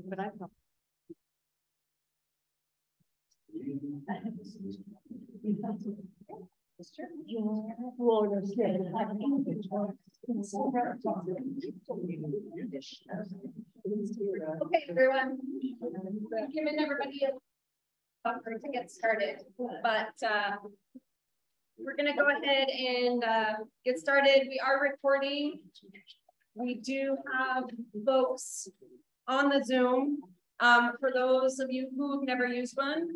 But I thought. Okay, everyone. Giving everybody a buffer to get started, but we're going to go ahead and get started. We are recording. We do have folks on the Zoom. For those of you who've never used one,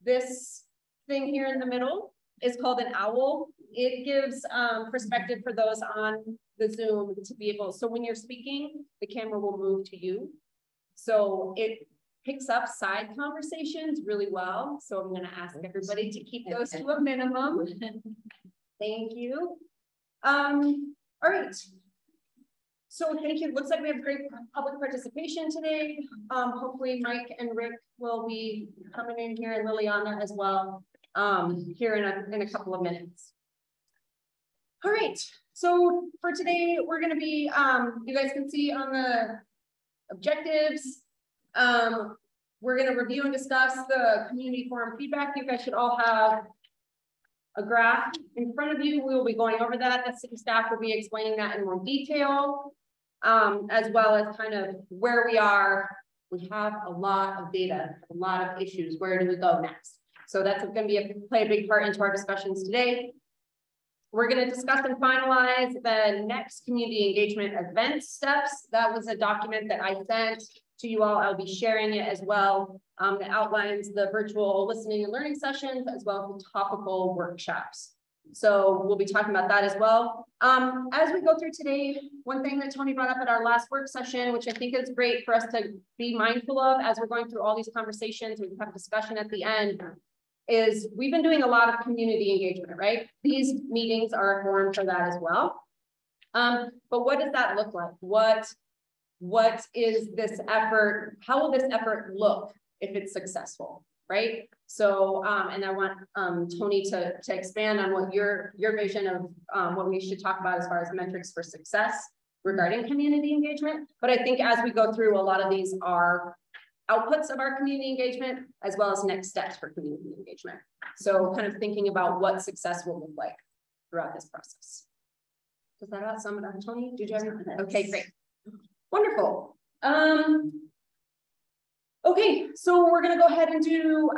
this thing here in the middle is called an owl. It gives perspective for those on the Zoom to be able, so when you're speaking, the camera will move to you. So it picks up side conversations really well. So I'm going to ask everybody to keep those to a minimum. Thank you. All right. So thank you. Looks like we have great public participation today. Hopefully Mike and Rick will be coming in here, and Liliana as well, here in a couple of minutes. All right. So for today, we're going to be, you guys can see on the objectives, we're going to review and discuss the community forum feedback. You guys should all have a graph in front of you. We will be going over that. The city staff will be explaining that in more detail, as well as kind of where we are. We have a lot of data, a lot of issues. Where do we go next? So that's going to play a big part into our discussions today. We're going to discuss and finalize the next community engagement event steps. That was a document that I sent to you all. I'll be sharing it as well. That outlines the virtual listening and learning sessions, as well as the topical workshops. So we'll be talking about that as well. As we go through today, one thing that Tony brought up at our last work session, which I think is great for us to be mindful of as we're going through all these conversations, we have a discussion at the end, is we've been doing a lot of community engagement, right? These meetings are a forum for that as well. But what does that look like? What is this effort? How will this effort look if it's successful, right? So, and I want Tony to expand on what your vision of what we should talk about as far as metrics for success regarding community engagement. But I think as we go through, a lot of these are outputs of our community engagement, as well as next steps for community engagement. So kind of thinking about what success will look like throughout this process. Does that about sum it up, Tony? Did you have anything? Okay, great. Wonderful. Okay, so we're going to go ahead and do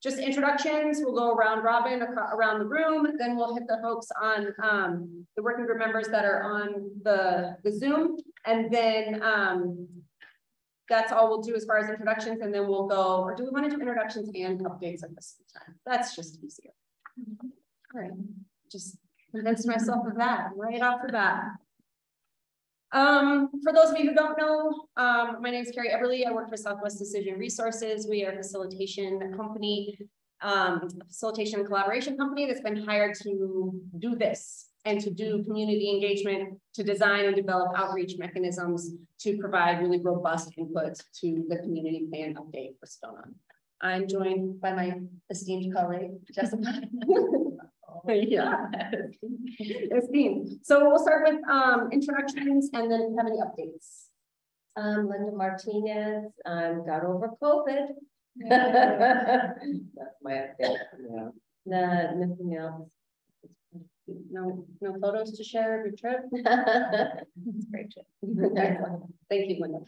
just introductions. We'll go around robin around the room. Then we'll hit the folks on the working group members that are on the Zoom. And then that's all we'll do as far as introductions. And then we'll go, or do we want to do introductions and updates at the same time? That's just easier. All right, just convinced myself of that right off the bat. For those of you who don't know, my name is Carrie Eberly. I work for Southwest Decision Resources. We are a facilitation company, facilitation and collaboration company that's been hired to do this and to do community engagement, to design and develop outreach mechanisms to provide really robust input to the community plan update for Sedona. I'm joined by my esteemed colleague, Jessica. Yeah, esteemed. So we'll start with introductions, and then if you have any updates. Linda Martinez. Got over COVID. That's my update. Yeah. Nothing else. No photos to share of your trip. It's a great trip. Thank you, Linda.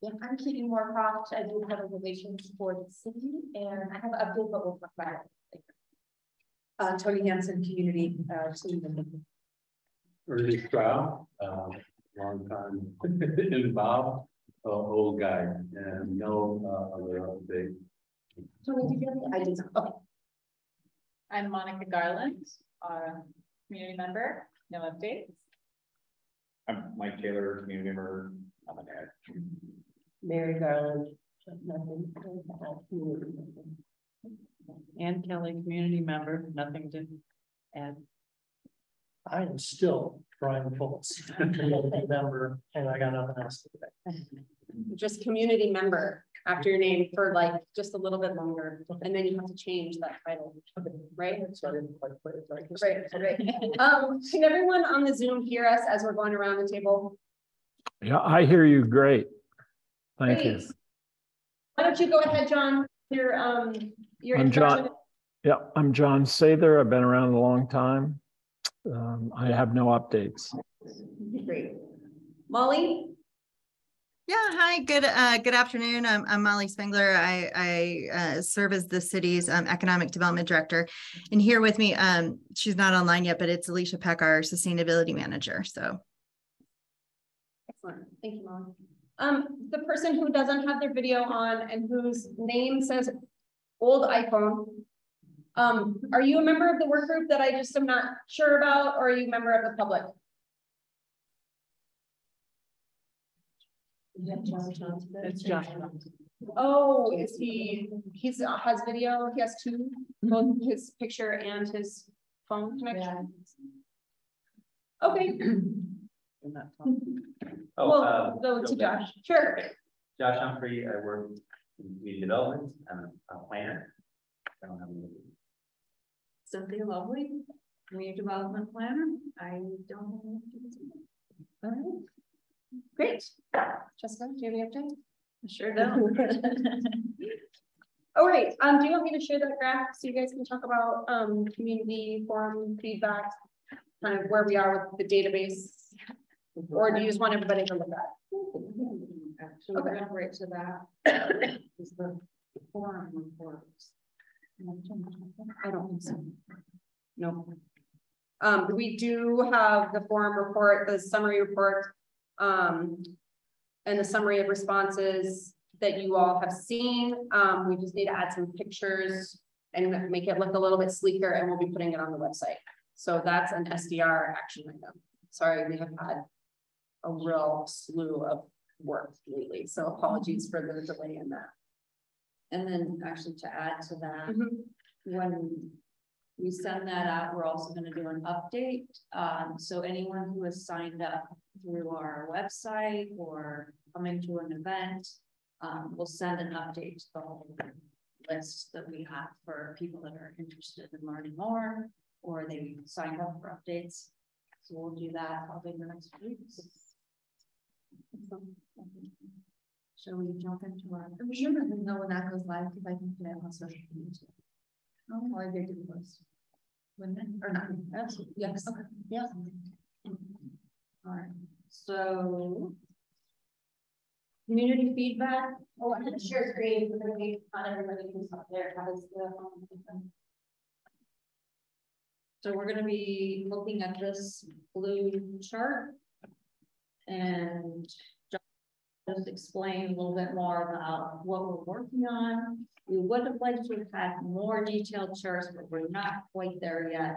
Yeah, I'm Katie Moorcroft. I do have a relations for the city, and I have an update, but we'll talk about it later. Tony Hansen, community team. Early trial, long time involved, old guy, and no other update. Tony, did you have any? I did. Okay. I'm Monica Garland, community member. No updates. I'm Mike Taylor, community member. I'm an ad. Mary Garland. Ann Kelly, community member. Nothing to add. I am still trying to pull a community member, and I got nothing else to say. Just community member after your name for like just a little bit longer, and then you have to change that title, right? So I didn't quite put it right. Right. Can everyone on the Zoom hear us as we're going around the table? Yeah, I hear you great. Thank you. Great. Why don't you go ahead, John? Your I'm introduction. John. Yeah, I'm John Sather. I've been around a long time. I have no updates. Great. Molly? Yeah, hi, good afternoon. I'm Molly Spengler. I serve as the city's economic development director. And here with me, she's not online yet, but it's Alicia Peck, our sustainability manager. So Excellent. Thank you, Molly. The person who doesn't have their video on and whose name says old iPhone, are you a member of the work group that I just am not sure about, or are you a member of the public? It's John. Oh, is he, has video, he has two, both his picture and his phone connection? Okay, well, go to Josh, sure. Josh Humphrey, I work in community development, I'm a planner. I don't have any. Cynthia Lovely, community development planner. I don't know. All right. Great. Jessica, do you have any updates? Sure don't. All right, do you want me to share that graph so you guys can talk about community forum feedback, kind of where we are with the database? Or do you just want everybody to look at it? Actually, Okay. jump right to that. Is the forum reports. I don't think so. No. We do have the forum report, the summary report, and the summary of responses that you all have seen. We just need to add some pictures and make it look a little bit sleeker, and we'll be putting it on the website. So that's an SDR action item. Sorry, we have had a real slew of work lately, so apologies for the delay in that. And then actually to add to that, Mm-hmm. when we send that out, we're also going to do an update. So anyone who has signed up through our website or coming to an event, we'll send an update to the whole list that we have for people that are interested in learning more, or they signed up for updates. So we'll do that probably in the next few weeks. Shall we jump into our? I'm sure that we know when that goes live because I can put it on social media too. Oh, I did do the post. Wouldn't it? Or not? Absolutely. Yes. Okay. Yeah. All right. So. Community feedback. Oh, I'm sure it's great. We're going to be on everybody who's up there. How does the So we're going to be looking at this blue chart and just explain a little bit more about what we're working on. We would have liked to have had more detailed charts, but we're not quite there yet.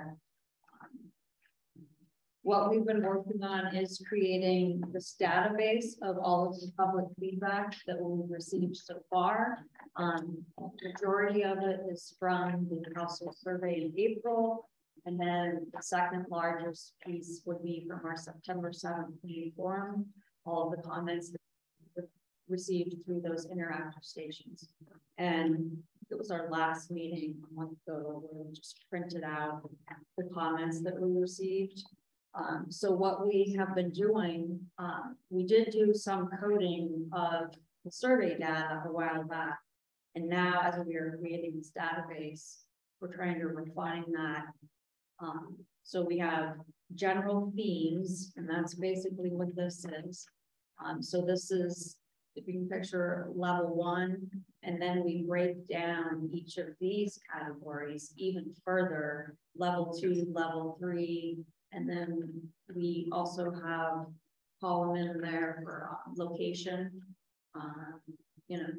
What we've been working on is creating this database of all of the public feedback that we've received so far. Majority of it is from the household survey in April. And then the second largest piece would be from our September 7th community forum, all of the comments that we received through those interactive stations. And it was our last meeting a month ago where we just printed out the comments that we received. So what we have been doing, we did do some coding of the survey data a while back. And now as we are creating this database, we're trying to refine that. So we have general themes, and that's basically what this is. So this is, if you can picture level 1, and then we break down each of these categories even further, level 2, level 3, and then we also have column in there for location. You know,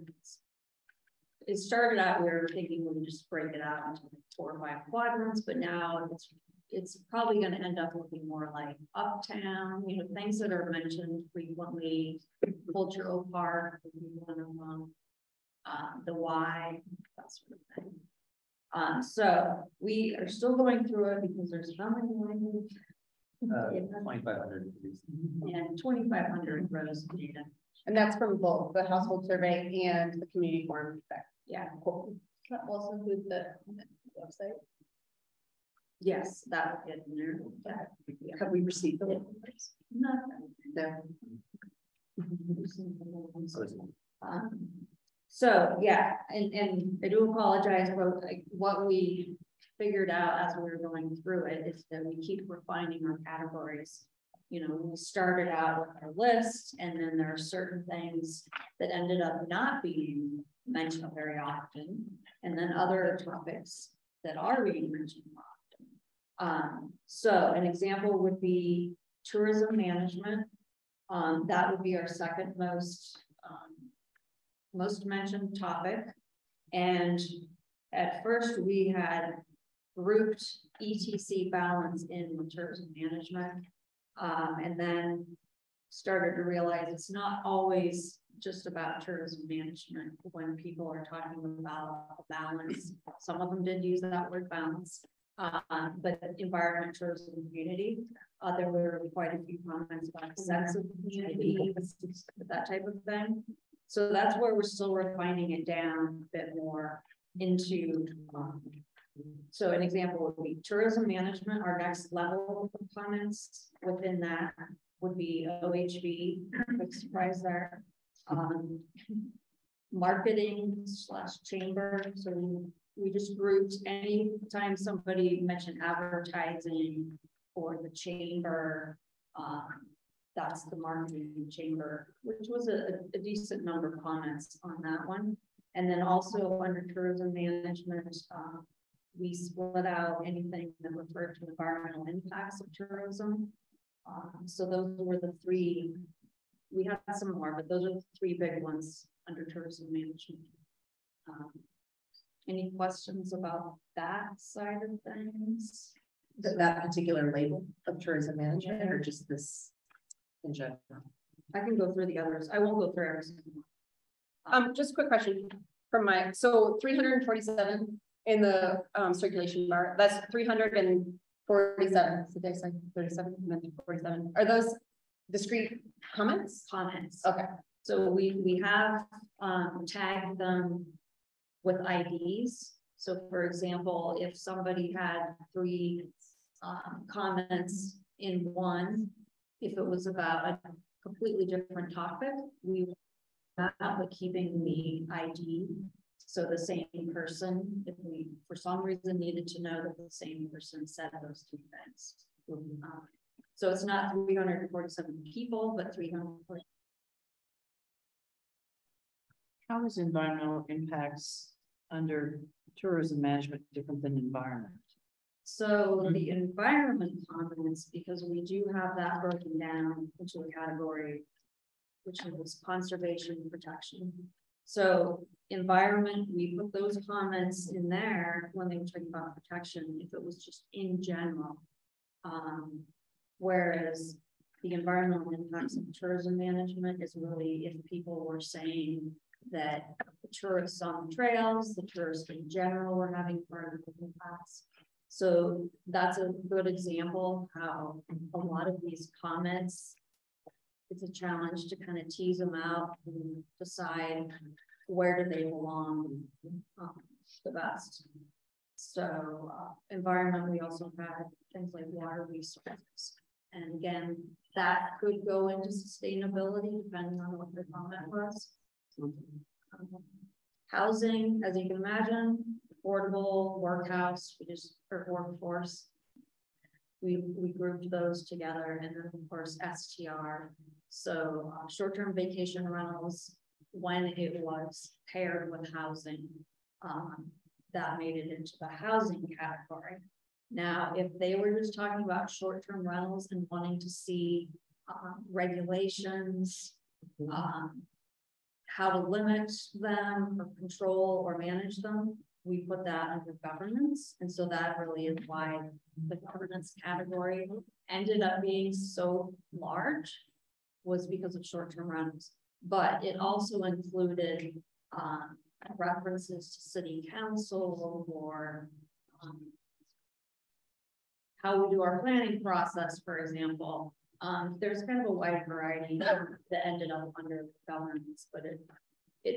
it started out, we were thinking we would just break it out into 4 or 5 quadrants, but now it's probably going to end up looking more like uptown, you know, things that are mentioned frequently. Cultural park would be one of them, the Y, that sort of thing. So we are still going through it because there's how many languages? 2,500. And 2,500 rows of data. And that's from both the household survey and the community forum feedback. Yeah. Cool. That also include the website. Yes, that would get in there. Have we received them? No. No. So, yeah, and I do apologize, but like what we figured out as we were going through it is that we keep refining our categories. You know, we started out with our list, and then there are certain things that ended up not being mentioned very often, and then other topics that are being mentioned often. So an example would be tourism management. That would be our second most mentioned topic. And at first we had grouped ETC balance in with tourism management. And then started to realize it's not always just about tourism management when people are talking about balance. Some of them did use that word balance, but environment, tourism, community. There were quite a few comments about sense of community, that type of thing. So that's where we're still refining it down a bit more into. So an example would be tourism management. Our next level of comments within that would be OHV, big surprise there. Marketing / chamber. So we just grouped any time somebody mentioned advertising or the chamber, that's the marketing chamber, which was a decent number of comments on that one. And then also under tourism management, we split out anything that referred to environmental impacts of tourism. So those were the three. We have some more, but those are the three big ones under tourism management. Any questions about that side of things? That particular label of tourism management, or just this in general? I can go through the others. I won't go through every single one. Just a quick question from my, so 347 in the circulation bar, that's 347. So they say 37 and then 47. Are those discrete comments? Comments. Okay. So we have tagged them with IDs. So for example, if somebody had 3 comments in one, if it was about a completely different topic, we would not, but keeping the ID. So the same person, if we for some reason needed to know that the same person said those 2 things. So it's not 347 people, but 340. How is environmental impacts under tourism management different than environment? So the environment comments, because we do have that broken down into a category, which is conservation and protection. So environment, we put those comments in there when they were talking about protection, if it was just in general. Whereas the environmental impacts of tourism management is really if people were saying that the tourists on the trails, the tourists in general were having environmental impacts. So that's a good example how a lot of these comments, it's a challenge to kind of tease them out and decide where do they belong the best. So environment, we also have things like water resources. And again, that could go into sustainability depending on what the comment was. Housing, as you can imagine, affordable, workhouse, or workforce. We grouped those together, and then of course STR. So short-term vacation rentals, when it was paired with housing, that made it into the housing category. Now, if they were just talking about short-term rentals and wanting to see regulations, how to limit them or control or manage them, we put that under governance. And so that really is why the governance category ended up being so large, was because of short-term rentals. But it also included references to city council or how we do our planning process, for example. There's kind of a wide variety that ended up under governance, but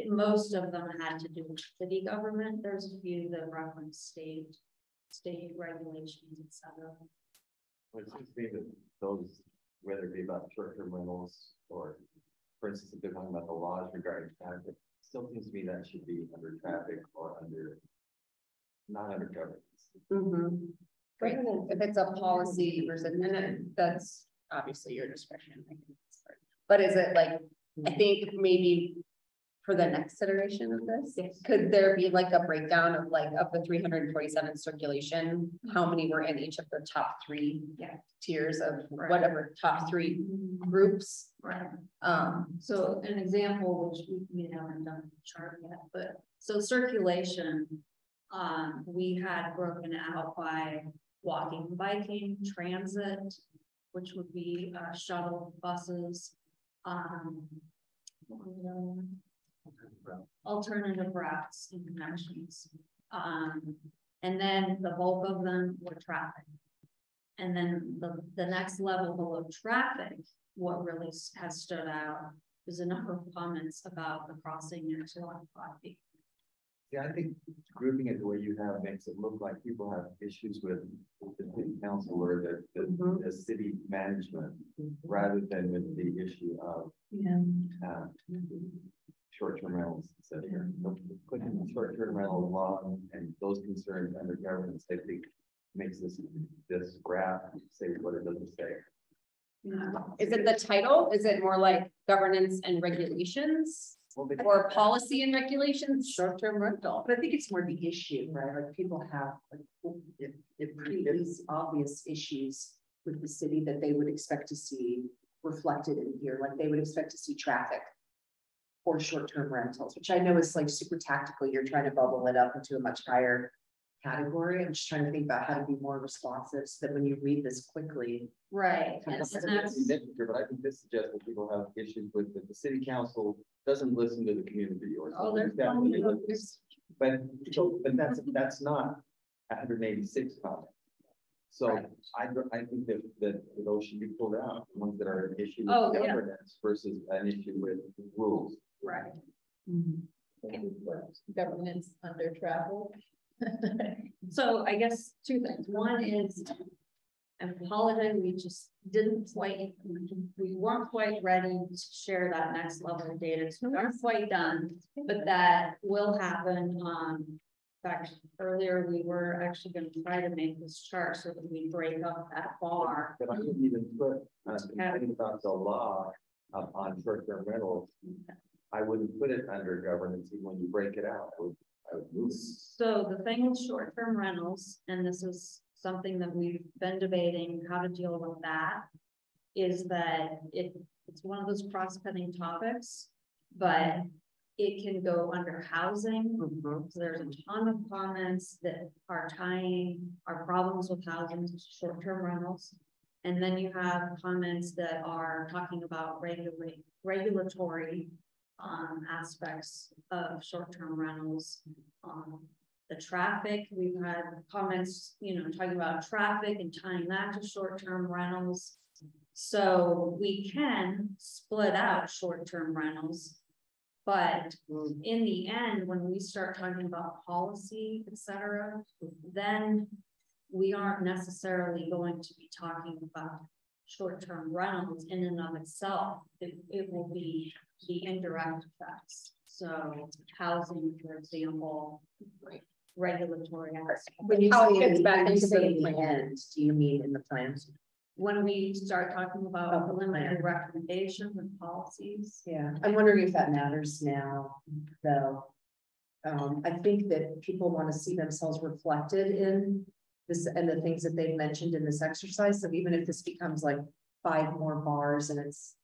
most of them had to do with city government. There's a few that reference state regulations, etc. Which is that those, whether it be about short-term rentals or for instance, if they're talking about the laws regarding traffic, it still seems to me that should be under traffic or under, not under governance. Right, if it's a policy versus, and then that's obviously your discretion. But is it like, I think maybe for the next iteration of this, could there be like a breakdown of like, of the 347 circulation, how many were in each of the top 3 tiers of whatever top 3 groups? Right. So an example, which we haven't done the chart yet, but so circulation, we had broken out by walking, biking, transit, which would be shuttle buses, alternative routes and connections. And then the bulk of them were traffic. And then the next level below traffic, what really has stood out is a number of comments about the crossing near to 5 feet. Yeah, I think grouping it the way you have makes it look like people have issues with the city council or the city management rather than with the issue of short-term rentals, etc. Putting the short-term rental law and those concerns under governance, I think makes this graph say what it doesn't say. Is it the title? Is it more like governance and regulations? Or policy and regulations? Short-term rental, but I think it's more the issue, right? Like people have like these obvious issues with the city that they would expect to see reflected in here. Like they would expect to see traffic or short-term rentals, which I know is like super tactical. You're trying to bubble it up into a much higher category. I'm just trying to think about how to be more responsive so that when you read this quickly. Right. But I think this suggests that people have issues with that the city council doesn't listen to the community or something. But that's not 186 comments. So right. I think that those should be pulled out, the ones that are an issue with governance versus an issue with rules. Right. Governance under travel. So I guess 2 things. One is, I apologize, we just we weren't quite ready to share that next level of data. So we aren't quite done, but that will happen. In fact, earlier we were actually going to try to make this chart so that we break up that bar. But I didn't even put complaining about the law on short-term rentals. I wouldn't put it under governance even when you break it out. I would move it. So the thing with short-term rentals, and this is something that we've been debating how to deal with that, is that it's one of those cross-cutting topics, but it can go under housing. So there's a ton of comments that are tying our problems with housing to short-term rentals. And then you have comments that are talking about regulatory aspects of short-term rentals. The traffic, we've had comments, talking about traffic and tying that to short-term rentals. So we can split out short-term rentals, but in the end, when we start talking about policy, etc., then we aren't necessarily going to be talking about short-term rentals in and of itself. It will be the indirect effects. So housing, for example, regulatory aspects. When you say in the end, do you mean in the plans? When we start talking about preliminary recommendations and policies. Yeah, I'm wondering if that matters now, though. I think that people want to see themselves reflected in this and the things that they've mentioned in this exercise. So even if this becomes like 5 more bars and it's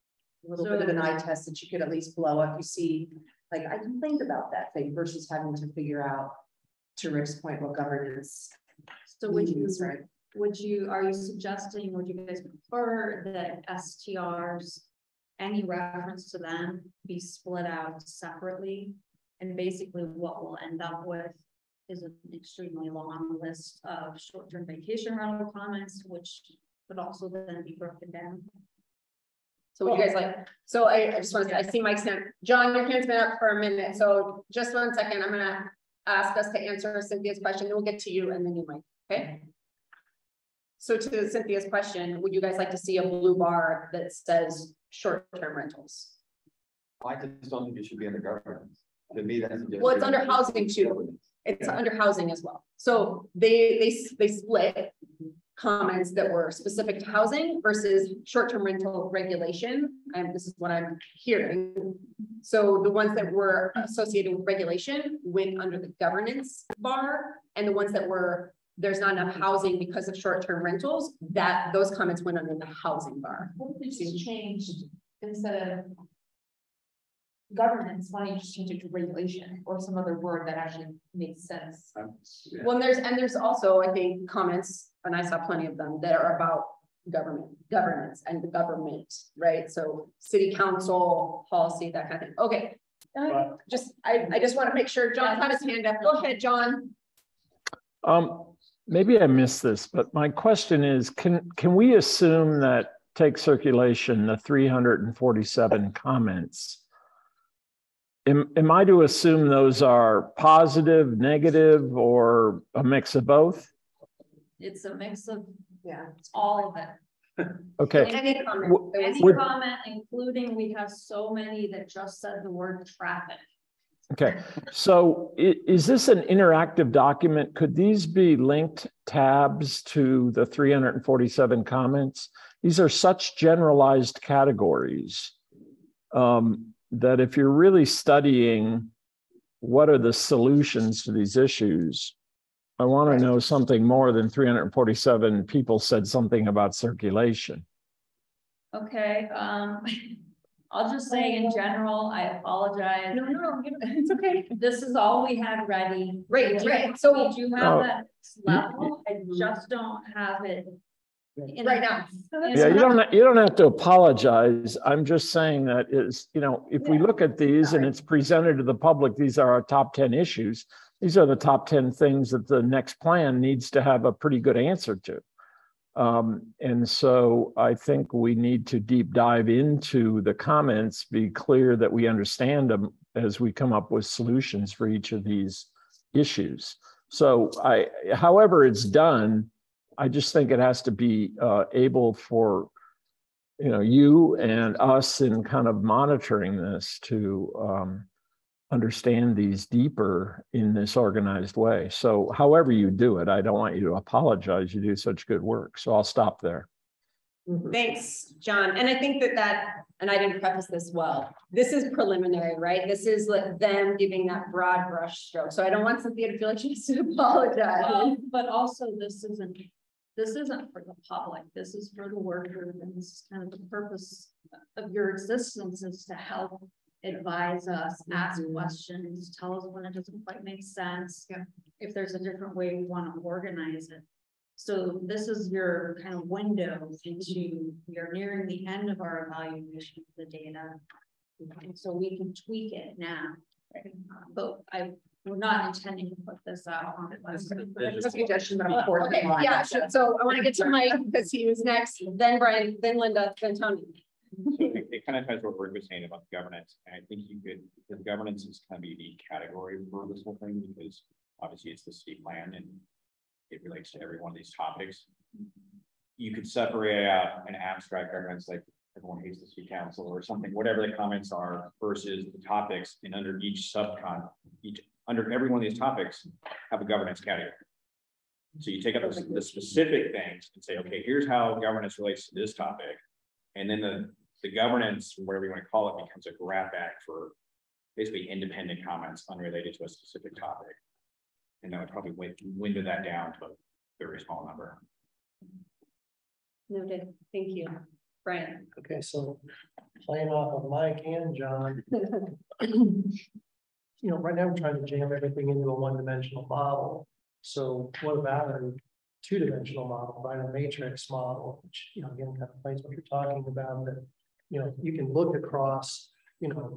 a little bit of an eye test that you could at least blow up, you see, like I complained about that thing versus having to figure out, to Rick's point, what governance. So would you suggesting, would you guys prefer that STRs, any reference to them, be split out separately? And basically what we'll end up with is an extremely long list of short-term vacation rental comments, which would also then be broken down. So what you guys like? So I just want to, I see Mike's hand. John, your hand's been up for a minute. So just 1 second, I'm gonna ask us to answer Cynthia's question, then we'll get to you and then you, Mike, okay? So to Cynthia's question, would you guys like to see a blue bar that says short-term rentals? I just don't think it should be under governance. To me, that's just. Well, it's under housing too. It's under housing as well. So they split comments that were specific to housing versus short-term rental regulation. And this is what I'm hearing. So the ones that were associated with regulation went under the governance bar, and the ones that were there's not enough housing because of short-term rentals, that those comments went under the housing bar. It's changed instead of governance, why don't you just change it to regulation or some other word that actually makes sense? Yeah. Well, there's also, I think, comments, and I saw plenty of them that are about governance and the government, right? So city council policy, that kind of thing. Okay. I just want to make sure John had his hand up. Go ahead, John. Maybe I missed this, but my question is, can we assume that take circulation, the 347 comments, am I to assume those are positive, negative, or a mix of both? It's a mix of, it's all of it. Okay. Any comment, including we have so many that just said the word traffic. Okay, so is this an interactive document? Could these be linked tabs to the 347 comments? These are such generalized categories that if you're really studying what are the solutions to these issues, I want to know something more than 347 people said something about circulation. Okay, I'll just say in general, I apologize. No, it's okay. This is all we had ready. Right. So we do have that level. I just don't have it right now. Yeah, you don't have to apologize. I'm just saying that is, if we look at these and it's presented to the public, these are our top 10 issues. These are the top 10 things that the next plan needs to have a pretty good answer to. And so I think we need to deep dive into the comments, be clear that we understand them as we come up with solutions for each of these issues. So however it's done, I just think it has to be able for, you and us in kind of monitoring this to understand these deeper in this organized way. So however you do it, I don't want you to apologize. You do such good work. So I'll stop there. Thanks, John. And I think and I didn't preface this well, this is preliminary, right? This is them giving that broad brush stroke. So I don't want Cynthia to feel like she has to apologize. But also this isn't for the public. This is for the workers, and this is kind of the purpose of your existence, is to help advise us, ask questions, tell us when it doesn't quite make sense, if there's a different way we want to organize it. So this is your kind of window into, we are nearing the end of our evaluation of the data, and so we can tweak it now. But we're not intending to put this out on Okay, yeah, so I want to get to Mike because he was next, then Brian, then Linda, then Tony. So it kind of ties what Rick was saying about the governance. And I think because governance is kind of a unique category for this whole thing, because obviously it's the city plan and it relates to every one of these topics. You could separate out an abstract governance, like everyone hates the city council or something, whatever the comments are, versus the topics, and under each under every one of these topics, have a governance category. So you take up the specific things and say, okay, here's how governance relates to this topic. And then the governance, whatever you want to call it, becomes a grab bag for basically independent comments unrelated to a specific topic. And that would probably window that down to a very small number. Noted. Thank you. Brian. Okay, so playing off of Mike and John, right now we're trying to jam everything into a one-dimensional model. So what about a two-dimensional model, right? A matrix model, which, again, kind of plays what you're talking about, that, you can look across,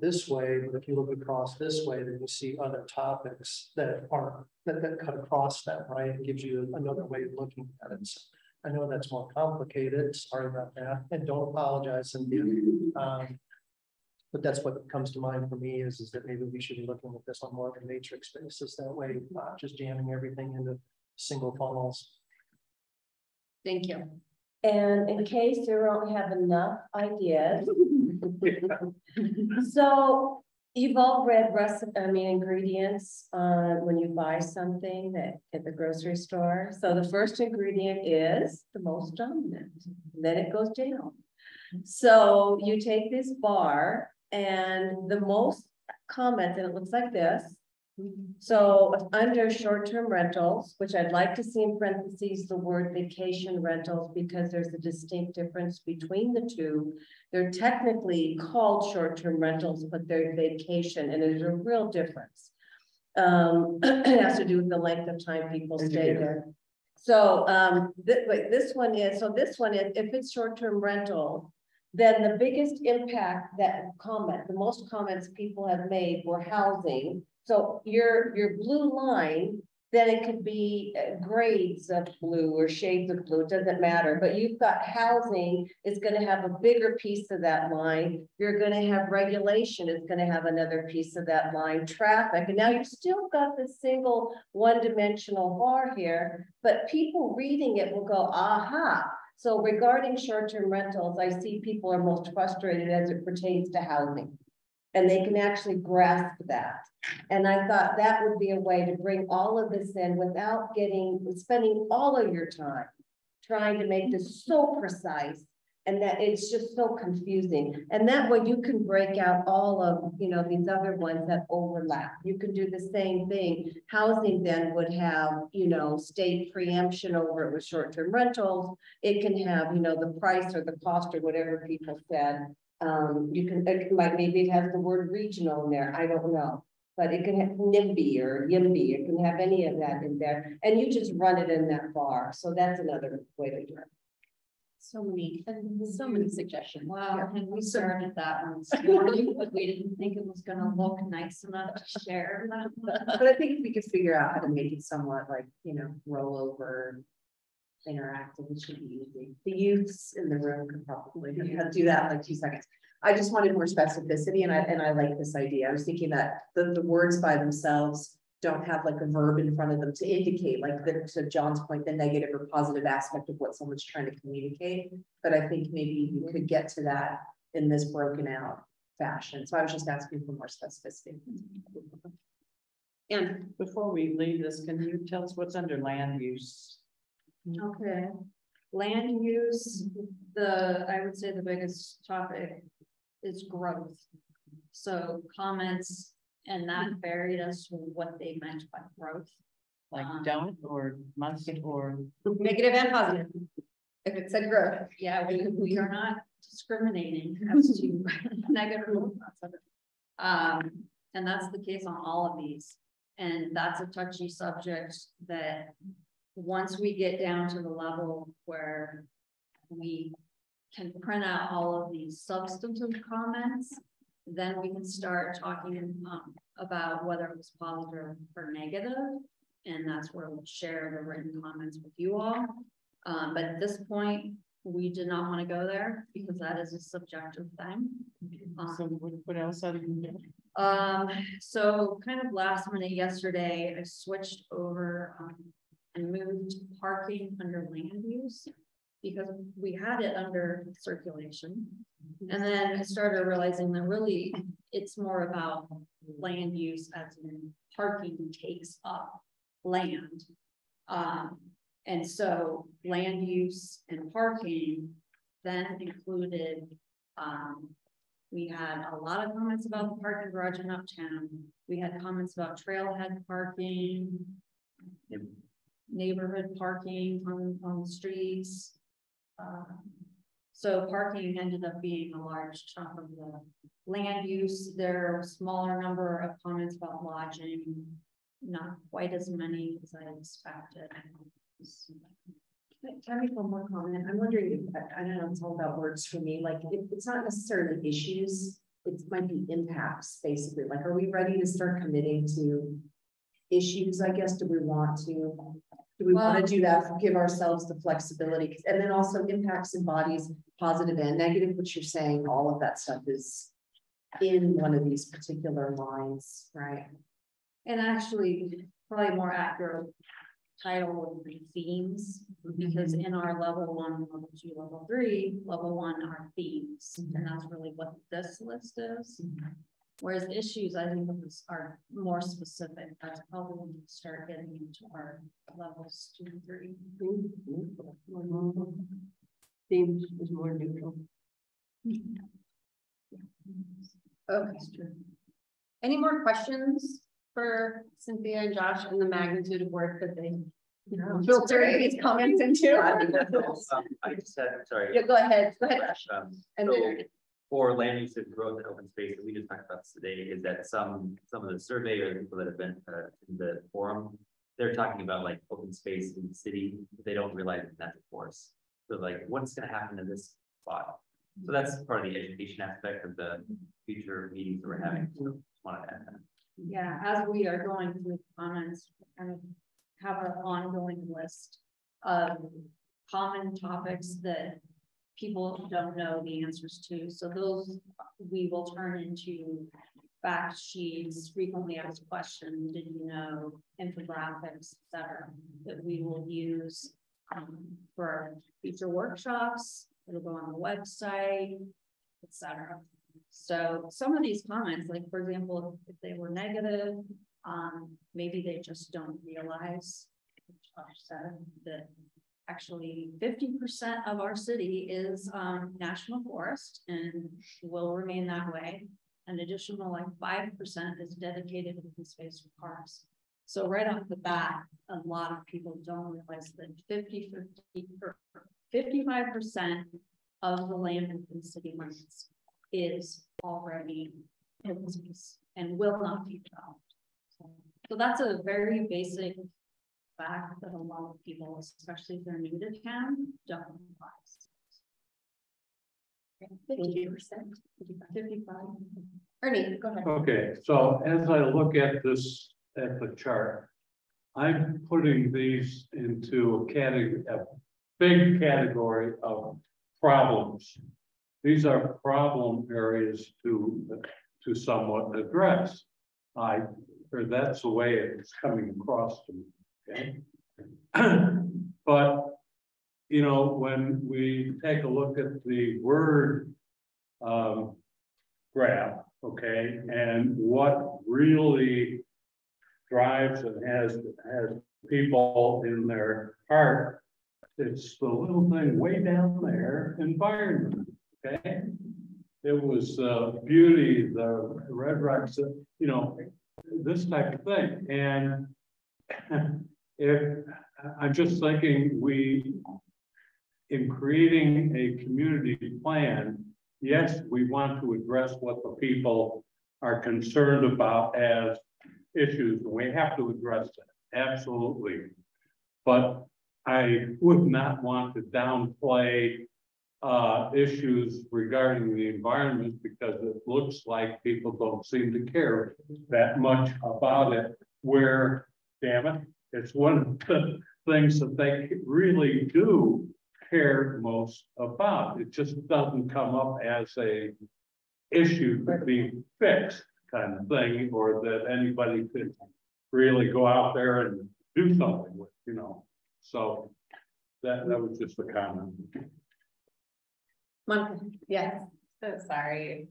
this way, but if you look across this way, then you see other topics that cut across that, right? It gives you another way of looking at it. So I know that's more complicated. Sorry about that. And don't apologize. But that's what comes to mind for me is that maybe we should be looking at this on more of a matrix basis. That way, not just jamming everything into single funnels. Thank you. And in case there don't have enough ideas, So you've all read ingredients when you buy something at the grocery store. So the first ingredient is the most dominant, then it goes down. So you take this bar and the most comments, and it looks like this. So under short-term rentals, which I'd like to see in parentheses, the word vacation rentals, because there's a distinct difference between the two. They're technically called short-term rentals, but they're vacation, and there's a real difference. It has to do with the length of time people stay there. So this one is, if it's short-term rental, then the biggest impact the most comments people have made were housing. So your blue line, then it could be grades of blue or shades of blue, it doesn't matter. But you've got housing is going to have a bigger piece of that line. You're going to have regulation, it's going to have another piece of that line, traffic. And now you've still got the single one-dimensional bar here, but people reading it will go, aha. So regarding short-term rentals, I see people are most frustrated as it pertains to housing. And they can actually grasp that. And I thought that would be a way to bring all of this in without spending all of your time trying to make this so precise, and that it's just so confusing. And that way you can break out all of, these other ones that overlap. You can do the same thing. Housing then would have, state preemption over it with short-term rentals. It can have, the price or the cost or whatever people said. Maybe it has the word regional in there, I don't know, but it can have NIMBY or YIMBY, it can have any of that in there, and you just run it in that bar. So that's another way to do it. So many suggestions. Wow, and we started that one this morning, but we didn't think it was gonna look nice enough to share that. But I think if we could figure out how to make it somewhat like, rollover interactive, it should be easy. The youths in the room could probably do that in like 2 seconds. I just wanted more specificity, and I like this idea. I was thinking that the words by themselves don't have like a verb in front of them to indicate, like to John's point, the negative or positive aspect of what someone's trying to communicate. But I think maybe you could get to that in this broken out fashion. So I was just asking for more specificity. And before we leave this, can you tell us what's under land use? Okay, land use, I would say the biggest topic is growth. So comments, and that varied as to what they meant by growth. Like don't or must or negative and positive. If it said growth. Yeah, we are not discriminating as to negative or positive. And that's the case on all of these. And that's a touchy subject that once we get down to the level where we can print out all of these substantive comments, then we can start talking about whether it was positive or negative. And that's where we'll share the written comments with you all. But at this point, we did not want to go there because that is a subjective thing. So what else other than that? So kind of last minute yesterday, I switched over and moved parking under land use because we had it under circulation. And then I started realizing that really it's more about land use as in parking takes up land. And so land use and parking then included, we had a lot of comments about the parking garage in Uptown. We had comments about trailhead parking, neighborhood parking on the streets. So parking ended up being a large chunk of the land use. There are a smaller number of comments about lodging, not quite as many as I expected. Can I make one more comment? I'm wondering if, I don't know, it's all about words for me. Like it's not necessarily issues, it might be impacts, basically. Like, are we ready to start committing to issues? I guess, do we want to do that, give ourselves the flexibility? And then also impacts embodies positive and negative, which you're saying all of that stuff is in one of these particular lines, right? And actually, probably more accurate title would be themes, because in our level 1, level 2, level 3, level 1 are themes, and that's really what this list is. Whereas issues, I think, are more specific. That's probably when we start getting into our levels 2 and 3. Themes is more neutral. Okay. Any more questions for Cynthia and Josh and the magnitude of work that they filtered these comments into? I just said, sorry. Yeah, go ahead. Go ahead. And So then, for land use and growth and open space that we just talked about today, is that some of the survey or the people that have been in the forum, they're talking about like open space in the city, but they don't realize that's a force. So like, what's going to happen to this spot? So that's part of the education aspect of the future meetings that we're having. So just wanted to add that. Yeah, as we are going through the comments, we kind of have an ongoing list of common topics that people don't know the answers to. So those we will turn into fact sheets, frequently asked questions, did you know, infographics, etc., that we will use for our future workshops. It'll go on the website, etc. So some of these comments, like for example, if they were negative, maybe they just don't realize, Josh said, that actually 50% of our city is national forest and will remain that way. An additional like 5% is dedicated to open space for parks. So right off the bat, a lot of people don't realize that 55% of the land in city limits is already open space and will not be developed. So that's a very basic fact that a lot of people, especially if they're new to town, don't realize. 50%, 55. Ernie, go ahead. Okay, so as I look at this, at the chart, I'm putting these into a big category of problems. These are problem areas to somewhat address. Or that's the way it's coming across to me. Okay. But you know, when we take a look at the word graph, okay, and what really drives and has people in their heart, it's the little thing way down there, environment. Okay, it was beauty, the red rocks, you know, this type of thing. And if I'm just thinking, in creating a community plan, yes, we want to address what the people are concerned about as issues. We have to address that, absolutely. But I would not want to downplay issues regarding the environment, because it looks like people don't seem to care that much about it, where, damn it, it's one of the things that they really do care most about. It just doesn't come up as a issue to be fixed kind of thing, or that anybody could really go out there and do something with, you know. So that was just a comment. Monica, yes. So sorry.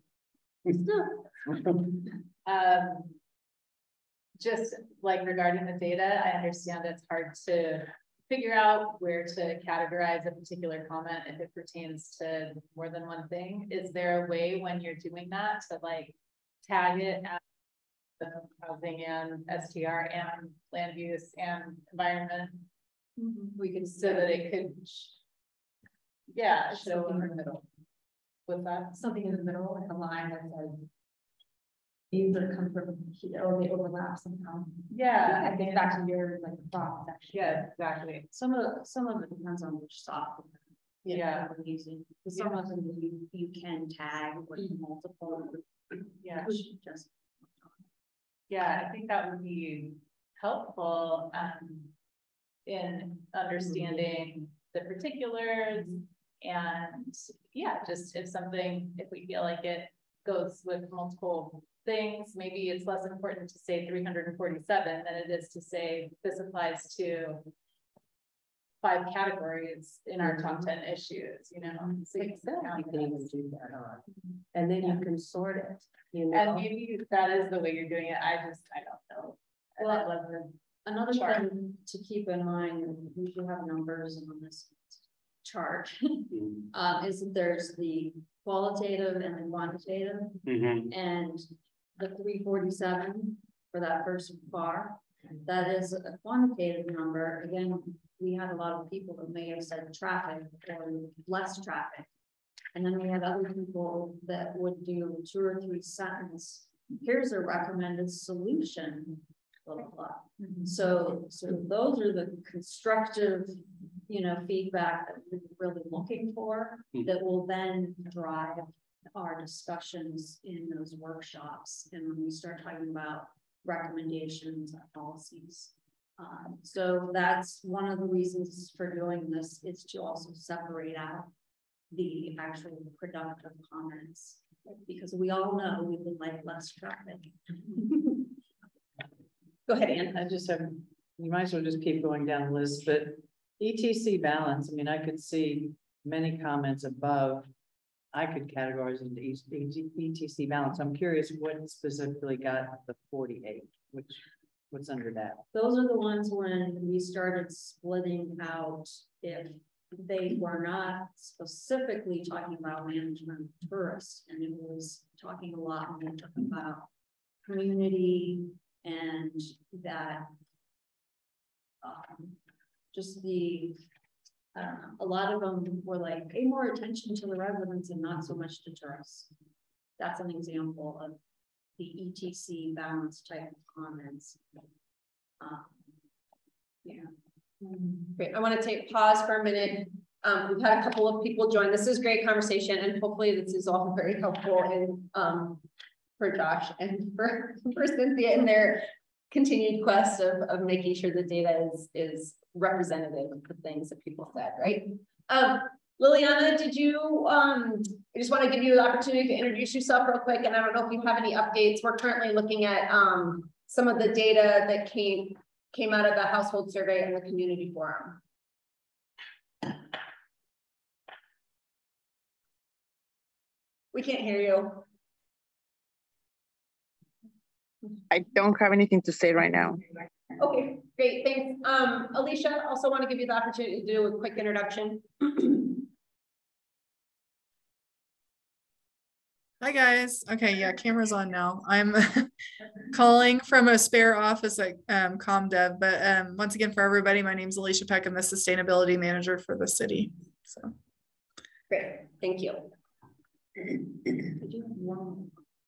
Just like regarding the data, I understand it's hard to figure out where to categorize a particular comment if it pertains to more than one thing. Is there a way when you're doing that to like tag it as housing and STR and land use and environment? We can, so that it could, yeah, show in the middle. With that, Something in the middle, like a line that says, these that come from here, or they overlap somehow. yeah, I think back to your like thought section. yeah, exactly. Some of it depends on which software. Yeah. We're using. Some of them you can tag with multiple. Yeah. Just. Yeah, I think that would be helpful in understanding the particulars, and yeah, just if we feel like it goes with multiple things, maybe it's less important to say 347 than it is to say this applies to 5 categories in our top 10 issues, you know. So you can even do that on. And then you can sort it, you know. and maybe that is the way you're doing it. I don't know. Well, another thing to keep in mind, we do have numbers on this chart, is that there's the qualitative and the quantitative, and the 347 for that first bar, that is a quantitative number. Again, we had a lot of people that may have said traffic or less traffic. And then we had other people that would do 2 or 3 sentences. Here's a recommended solution, blah, blah, blah. So those are the constructive, you know, feedback that we're really looking for, that will then drive our discussions in those workshops. And when we start talking about recommendations and policies. So that's one of the reasons for doing this, is to also separate out the actual productive comments, because we all know we would like less traffic. Go ahead, Ann. I just have, you might as well just keep going down the list, but ETC balance, I mean, I could see many comments above. I could categorize into ETC balance. I'm curious what specifically got the 48, what's under that? Those are the ones when we started splitting out, if they were not specifically talking about management of tourists, and it was talking a lot when we talk about community and that just the a lot of them were like, pay more attention to the residents and not so much to tourists. That's an example of the ETC balance type of comments. Yeah. Great. I want to take pause for a minute. We've had a couple of people join. This is great conversation, and hopefully this is all very helpful and for Josh and for Cynthia in their continued quest of making sure the data is representative of the things that people said, right? Liliana, did you, I just want to give you the opportunity to introduce yourself real quick, and I don't know if you have any updates. We're currently looking at some of the data that came out of the household survey and the community forum. We can't hear you. I don't have anything to say right now. Okay, great, thanks. Alicia, also want to give you the opportunity to do a quick introduction. Hi guys. Okay, yeah, camera's on now. I'm calling from a spare office at ComDev, but once again for everybody, my name is Alicia Peck. I'm the sustainability manager for the city. So great, thank you.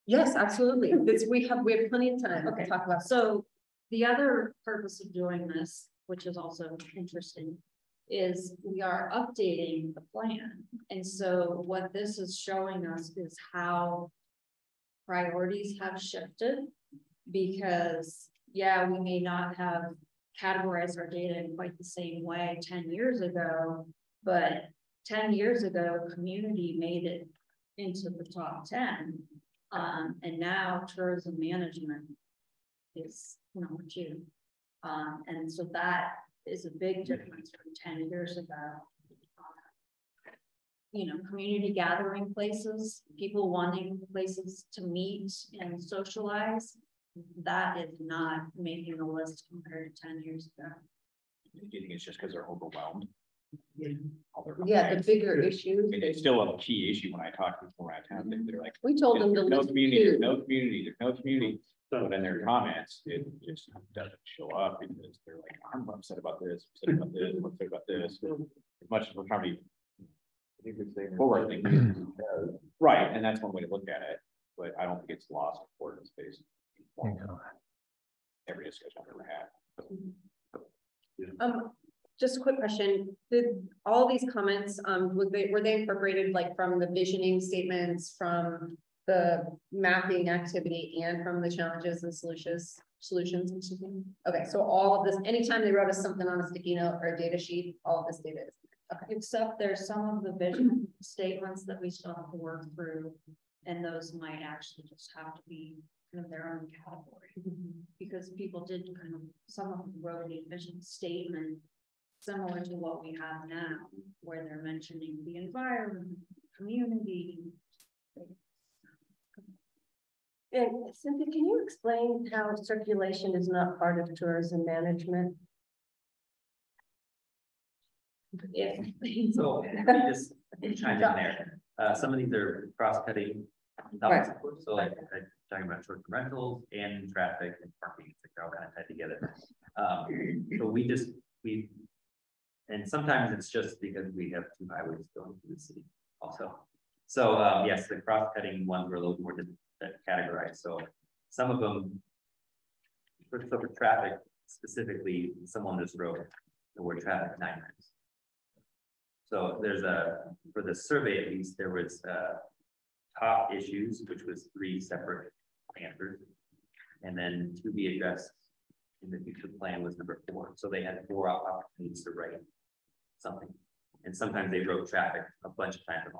Yes, absolutely. We have plenty of time to talk about. So the other purpose of doing this, which is also interesting, is we are updating the plan. And so what this is showing us is how priorities have shifted, because yeah, we may not have categorized our data in quite the same way 10 years ago, but 10 years ago, community made it into the top 10. And now tourism management is number 2. And so that is a big difference from 10 years ago. You know, community gathering places, people wanting places to meet and socialize, that is not making the list compared to 10 years ago. Do you think it's just because they're overwhelmed? Yeah, the bigger issues. I mean, it's still a key issue when I talk to people around town. They're like, we told them to no community, there's no community, there's no community. But in their comments, it just doesn't show up because they're like, I'm upset about this, upset about this, I'm upset about this. As much as we're trying to be forward thinking, right? And that's one way to look at it. But I don't think it's lost importance based on every discussion I've ever had. Just a quick question. Did all these comments, were they incorporated like from the visioning statements, from the mapping activity, and from the challenges and solutions? Okay, so all of this, anytime they wrote us something on a sticky note or a data sheet, all of this data is okay. Except there's some of the vision statements that we still have to work through, and those might actually just have to be kind of their own category. Because people did kind of, some of them wrote a vision statement similar to what we have now, where they're mentioning the environment, community. And Cynthia, can you explain how circulation is not part of tourism management? Yeah. So let me just chime in there. Some of these are cross-cutting topics, of course. So like talking about short-term rentals and traffic and parking, they're all kind of tied together. So and sometimes it's just because we have two highways going through the city also. So yes, the cross-cutting ones were a little more categorized. So some of them, for traffic specifically, someone just wrote the word traffic 9 times. So there's for the survey at least, there was top issues, which was 3 separate answers. And then to be addressed in the future plan was number 4. So they had 4 opportunities to write something. And sometimes they wrote traffic a bunch of times.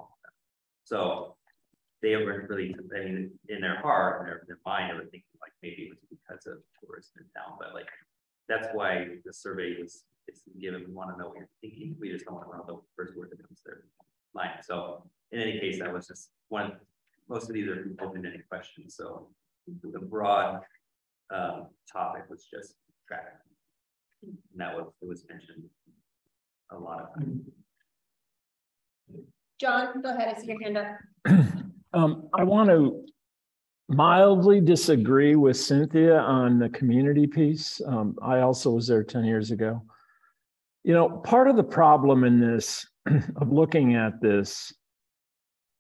So they were really, I mean, in their heart and their mind, they were thinking like maybe it was because of tourism in town, but like that's why the survey is given. We want to know what you're thinking. We just don't want to know the first word that comes to their mind. So in any case, that was just one. Most of these are open-ended questions. So the broad topic was just traffic, and that was mentioned a lot of times. John, go ahead. I see your hand up. I want to mildly disagree with Cynthia on the community piece. I also was there 10 years ago. You know, part of the problem in this, of looking at this,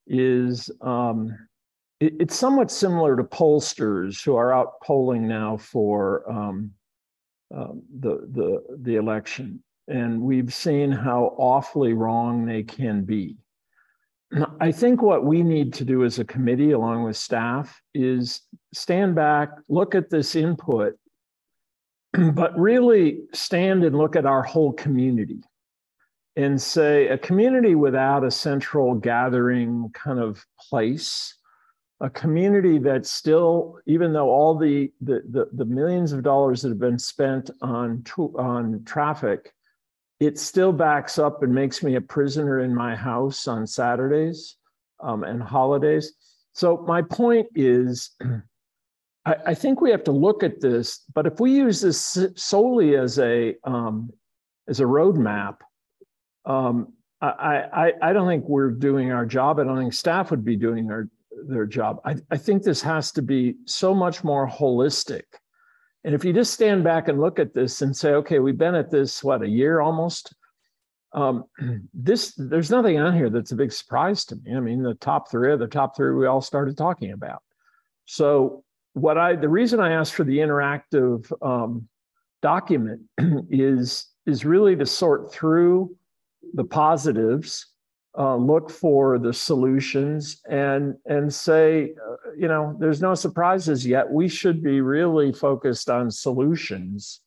is it's somewhat similar to pollsters who are out polling now for the election. And we've seen how awfully wrong they can be. I think what we need to do as a committee, along with staff, is stand back, look at this input, but really stand and look at our whole community and say a community without a central gathering kind of place, a community that still, even though all the millions of dollars that have been spent on traffic, it still backs up and makes me a prisoner in my house on Saturdays and holidays. So my point is, I think we have to look at this, but if we use this solely as a roadmap, I don't think we're doing our job. I don't think staff would be doing their job. I think this has to be so much more holistic. And if you just stand back and look at this and say, okay, we've been at this, what, a year almost? There's nothing on here that's a big surprise to me. I mean, the top three we all started talking about. So the reason I asked for the interactive document is really to sort through the positives, look for the solutions, and say, you know, there's no surprises yet. We should be really focused on solutions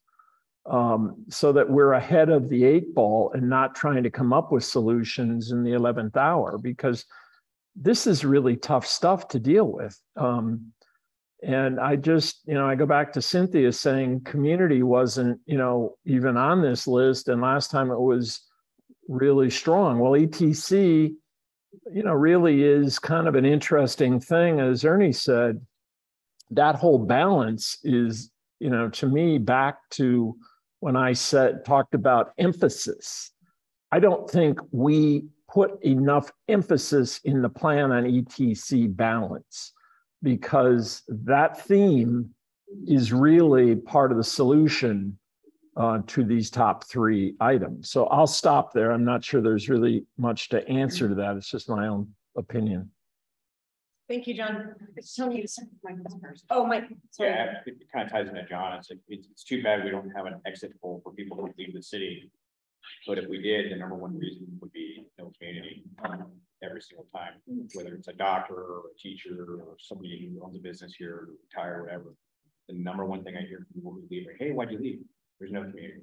so that we're ahead of the 8 ball and not trying to come up with solutions in the 11th hour, because this is really tough stuff to deal with. And I just, you know, I go back to Cynthia saying community wasn't, you know, even on this list. And last time it was really strong. Well, ETC, you know, really is kind of an interesting thing. As Ernie said, that whole balance is, you know, to me, back to when I talked about emphasis. I don't think we put enough emphasis in the plan on ETC balance, because that theme is really part of the solution to these top 3 items. So I'll stop there. I'm not sure there's really much to answer to that. It's just my own opinion. Thank you, John. Oh, Mike. Sorry. Yeah, it kind of ties into John. It's too bad we don't have an exit poll for people who leave the city. But if we did, the #1 reason would be no community every single time, whether it's a doctor or a teacher or somebody who owns a business here, retire, whatever. The #1 thing I hear from people who leave, like, hey, why'd you leave? There's no community.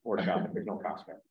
Or traffic, there's no prospect.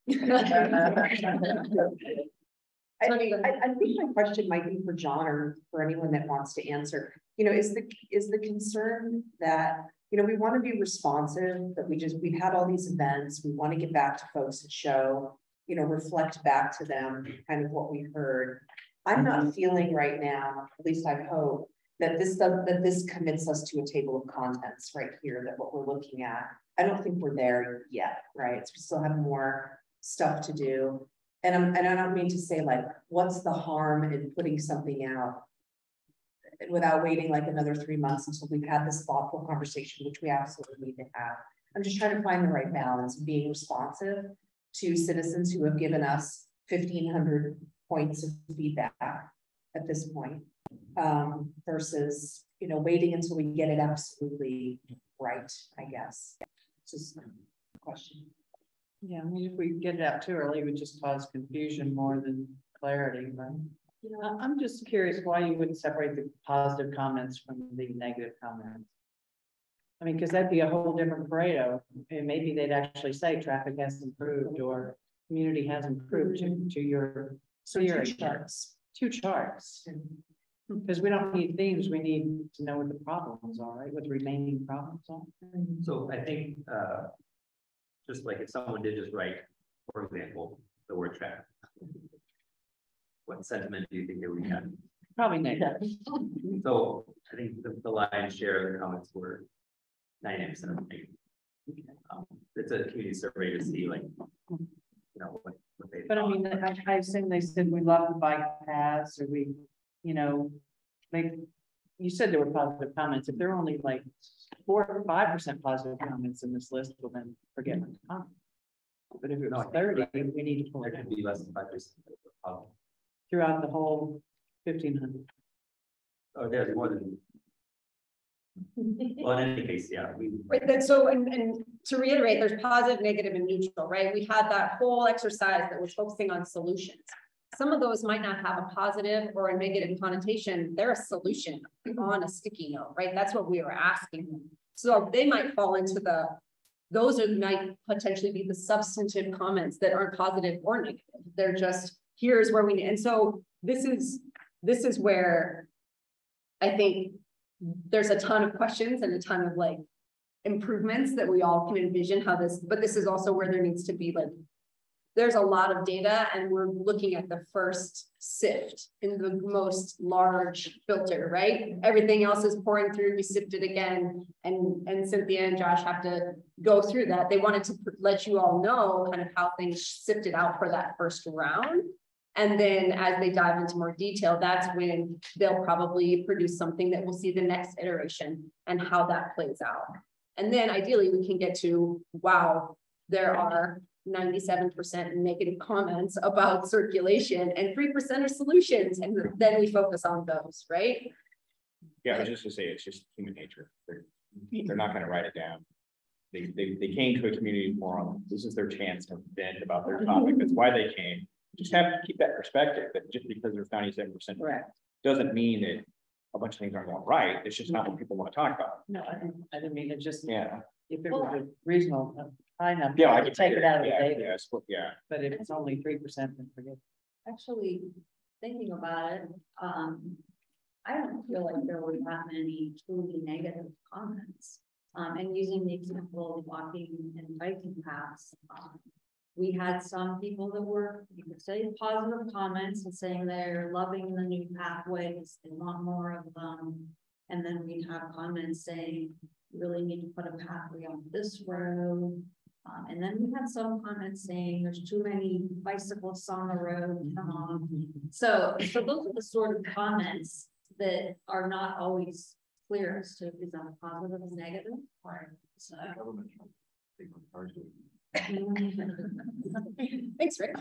I think my question might be for John or for anyone that wants to answer. You know, is the concern that, you know, we want to be responsive, that we've had all these events, we want to get back to folks that show, you know, reflect back to them kind of what we heard. I'm not feeling right now, at least I hope, that this commits us to a table of contents right here, that what we're looking at. I don't think we're there yet, right? So we still have more stuff to do. And I don't mean to say like, what's the harm in putting something out without waiting like another 3 months until we've had this thoughtful conversation, which we absolutely need to have. I'm just trying to find the right balance of being responsive to citizens who have given us 1,500 points of feedback at this point, versus, you know, waiting until we get it absolutely right, I guess. Just a question. Yeah, I mean, if we get it out too early, it would just cause confusion more than clarity, right? Yeah, I'm just curious why you wouldn't separate the positive comments from the negative comments. I mean, because that'd be a whole different Pareto, and maybe they'd actually say traffic has improved or community has improved to your theory. Two charts. Because we don't need themes, we need to know what the problems are, right? What the remaining problems are. So I think, just like if someone did just write, for example, the word traffic, what sentiment do you think they would have? Probably negative. So I think the lion's share of the comments were 99% of negative. It's a community survey to see like, you know, what they. But I mean, I assume they said we love the bike paths, or we, you know, like you said there were positive comments. If there are only like 4 or 5% positive comments in this list, well then forget my comment. But if it was 30, we need to pull it. There could be less than 5% throughout the whole 1,500. Oh, there's more than. Well, in any case, yeah. Right, then, so, and to reiterate, there's positive, negative, and neutral, right? We had that whole exercise that was focusing on solutions. Some of those might not have a positive or a negative connotation. They're a solution on a sticky note, right? That's what we were asking them. So they might fall into those might potentially be the substantive comments that aren't positive or negative. They're just, here's where we need. And so this is where I think there's a ton of questions and a ton of like improvements that we all can envision how this, but this is also where there needs to be like, there's a lot of data and we're looking at the first sift in the most large filter, right? Everything else is pouring through, we sift it again, and Cynthia and Josh have to go through that. They wanted to let you all know kind of how things sifted out for that first round. And then as they dive into more detail, that's when they'll probably produce something that we'll see the next iteration and how that plays out. And then ideally we can get to, wow, there are 97% negative comments about circulation and 3% are solutions. And then we focus on those, right? Yeah, I was just gonna say, it's just human nature. They're not gonna write it down. They came to a community forum. This is their chance to vent about their topic. That's why they came. Just have to keep that perspective that just because there's 97% doesn't mean that a bunch of things aren't going right. It's just not what people want to talk about. No, I didn't mean it. Just yeah. If it was a reasonable high number, yeah, I could take it out of the data. Yeah. But if it's only 3%, then forget. Actually, thinking about it, I don't feel like there were that many truly negative comments. And using the example of walking and biking paths, we had some people that were, you could say, positive comments and saying they're loving the new pathways, they want more of them. And then we'd have comments saying, you really need to put a pathway on this road. And then we had some comments saying there's too many bicyclists on the road, come on. So those are the sort of comments that are not always clear as to is that positive or negative. Or so. Thanks, Rick.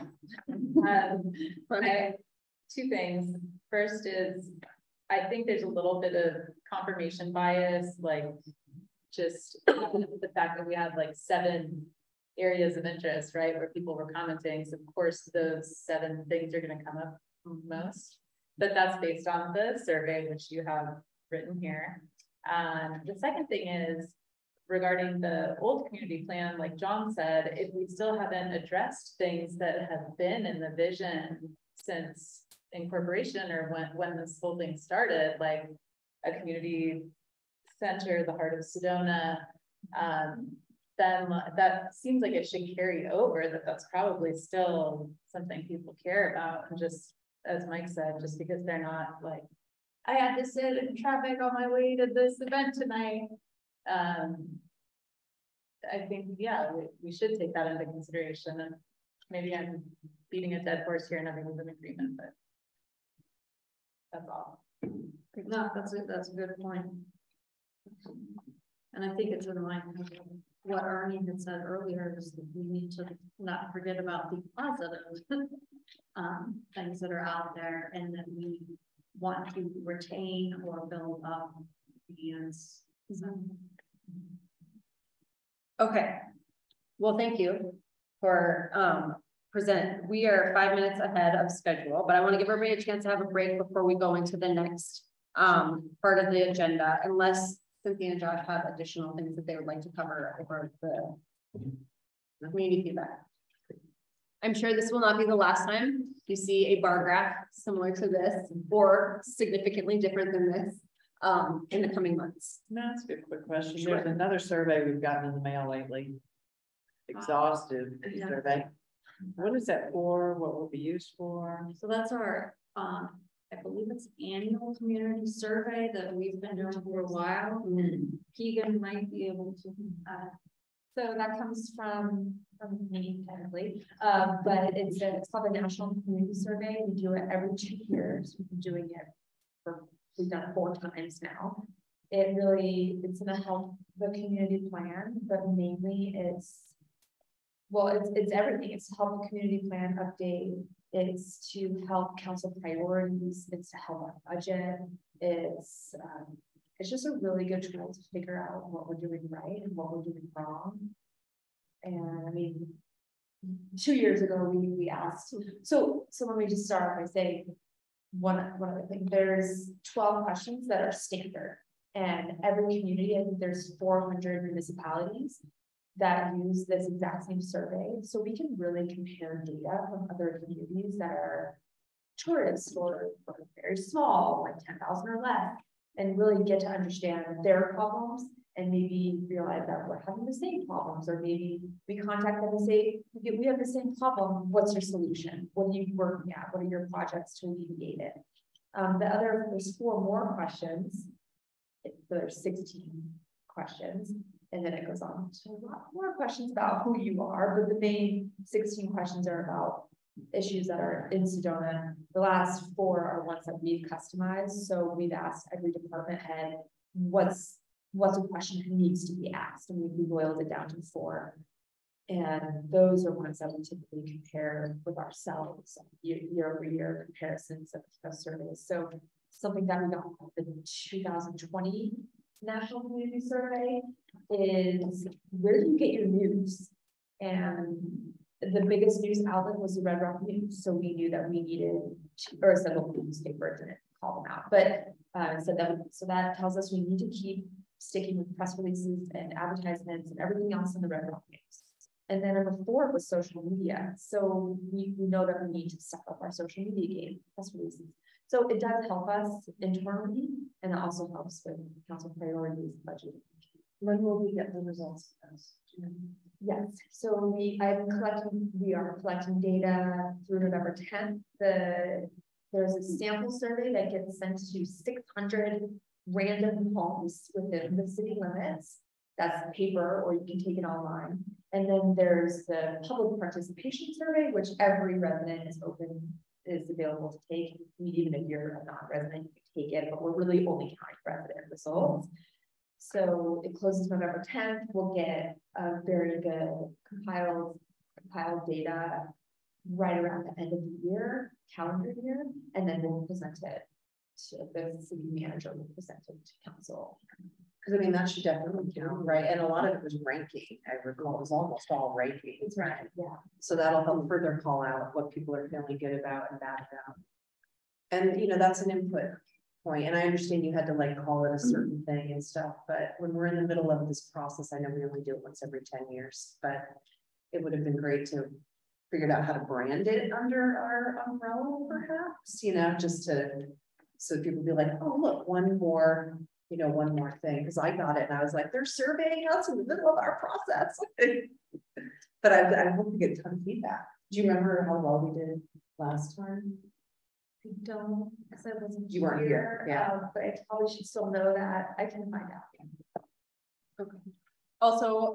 Two things. First is, I think there's a little bit of confirmation bias, like just the fact that we had like 7 areas of interest, right, where people were commenting. So of course, those 7 things are going to come up most, but that's based on the survey, which you have written here. The second thing is, regarding the old community plan, like John said, if we still haven't addressed things that have been in the vision since incorporation or when this whole thing started, like a community center, the heart of Sedona, then that seems like it should carry over, that's probably still something people care about. And just as Mike said, just because they're not like, I had to sit in traffic on my way to this event tonight. I think, yeah, we should take that into consideration. And maybe I'm beating a dead horse here and everyone's in agreement, but that's all. No, that's a good point. And I think it's in line with what Arnie had said earlier, is that we need to not forget about the positive things that are out there, and that we want to retain or build up fans. Okay. Well, thank you for present. We are 5 minutes ahead of schedule, but I want to give everybody a chance to have a break before we go into the next part of the agenda, unless Cynthia and Josh have additional things that they would like to cover over the community feedback. I'm sure this will not be the last time you see a bar graph similar to this or significantly different than this in the coming months. No, that's a good quick question. There's another survey we've gotten in the mail lately. Exhaustive survey. What is that for? What will be used for? So that's our I believe it's annual community survey that we've been doing for a while. Keegan might be able to. So that comes from me technically, but it's called the National Community Survey. We do it every 2 years. We've been doing it we've done it 4 times now. It's gonna help the community plan, but mainly it's everything. It's to help the community plan update. It's to help council priorities. It's to help our budget. It's just a really good tool to figure out what we're doing right and what we're doing wrong. And I mean, 2 years ago we asked. So let me just start by saying one other thing. There's 12 questions that are standard, and every community, I think there's 400 municipalities that use this exact same survey. So we can really compare data from other communities that are tourist or very small, like 10,000 or less, and really get to understand their problems and maybe realize that we're having the same problems, or maybe we contact them and say, we have the same problem, what's your solution? What are you working at? What are your projects to alleviate it? There's 4 more questions. There's 16 questions. And then it goes on to a lot more questions about who you are, but the main 16 questions are about issues that are in Sedona. The last 4 are ones that we've customized. So we've asked every department head, what's a question that needs to be asked, and we boiled it down to 4. And those are ones that we typically compare with ourselves, year over year comparisons of surveys. So something that we got from the 2020 National Community Survey is, where do you get your news? And the biggest news outlet was the Red Rock News. So we knew that we needed or several newspapers, didn't call them out, but so that tells us we need to keep sticking with press releases and advertisements and everything else in the Red Rock News. And then number 4 was social media. So we know that we need to step up our social media game, press releases. So it does help us internally, and it also helps with council priorities, budget. When will we get the results? Yes, so we are collecting data through November 10th. There's a sample survey that gets sent to 600 random homes within the city limits. That's paper, or you can take it online. And then there's the public participation survey, which every resident is available to take. Even if you're a non-resident, you can take it, but we're really only counting resident results. So it closes November 10th. We'll get a very good compiled data right around the end of the year, calendar year, and then we'll present it to the city manager, will present it to council. Because I mean, that should definitely count, right? And a lot of it was ranking. I recall it was almost all ranking. That's right. Yeah. So that'll help further call out what people are feeling good about and bad about. And you know, that's an input point. And I understand you had to like call it a certain thing and stuff, but when we're in the middle of this process, I know we only do it once every 10 years, but it would have been great to figured out how to brand it under our umbrella, perhaps, you know, just to, so people be like, oh, look, one more thing, because I got it and I was like, they're surveying us in the middle of our process. But I hope we get a ton of feedback. Do you remember how well we did last time? I don't, because I wasn't. You weren't here, yeah. But I probably should still know that. I can find out. Okay. Also,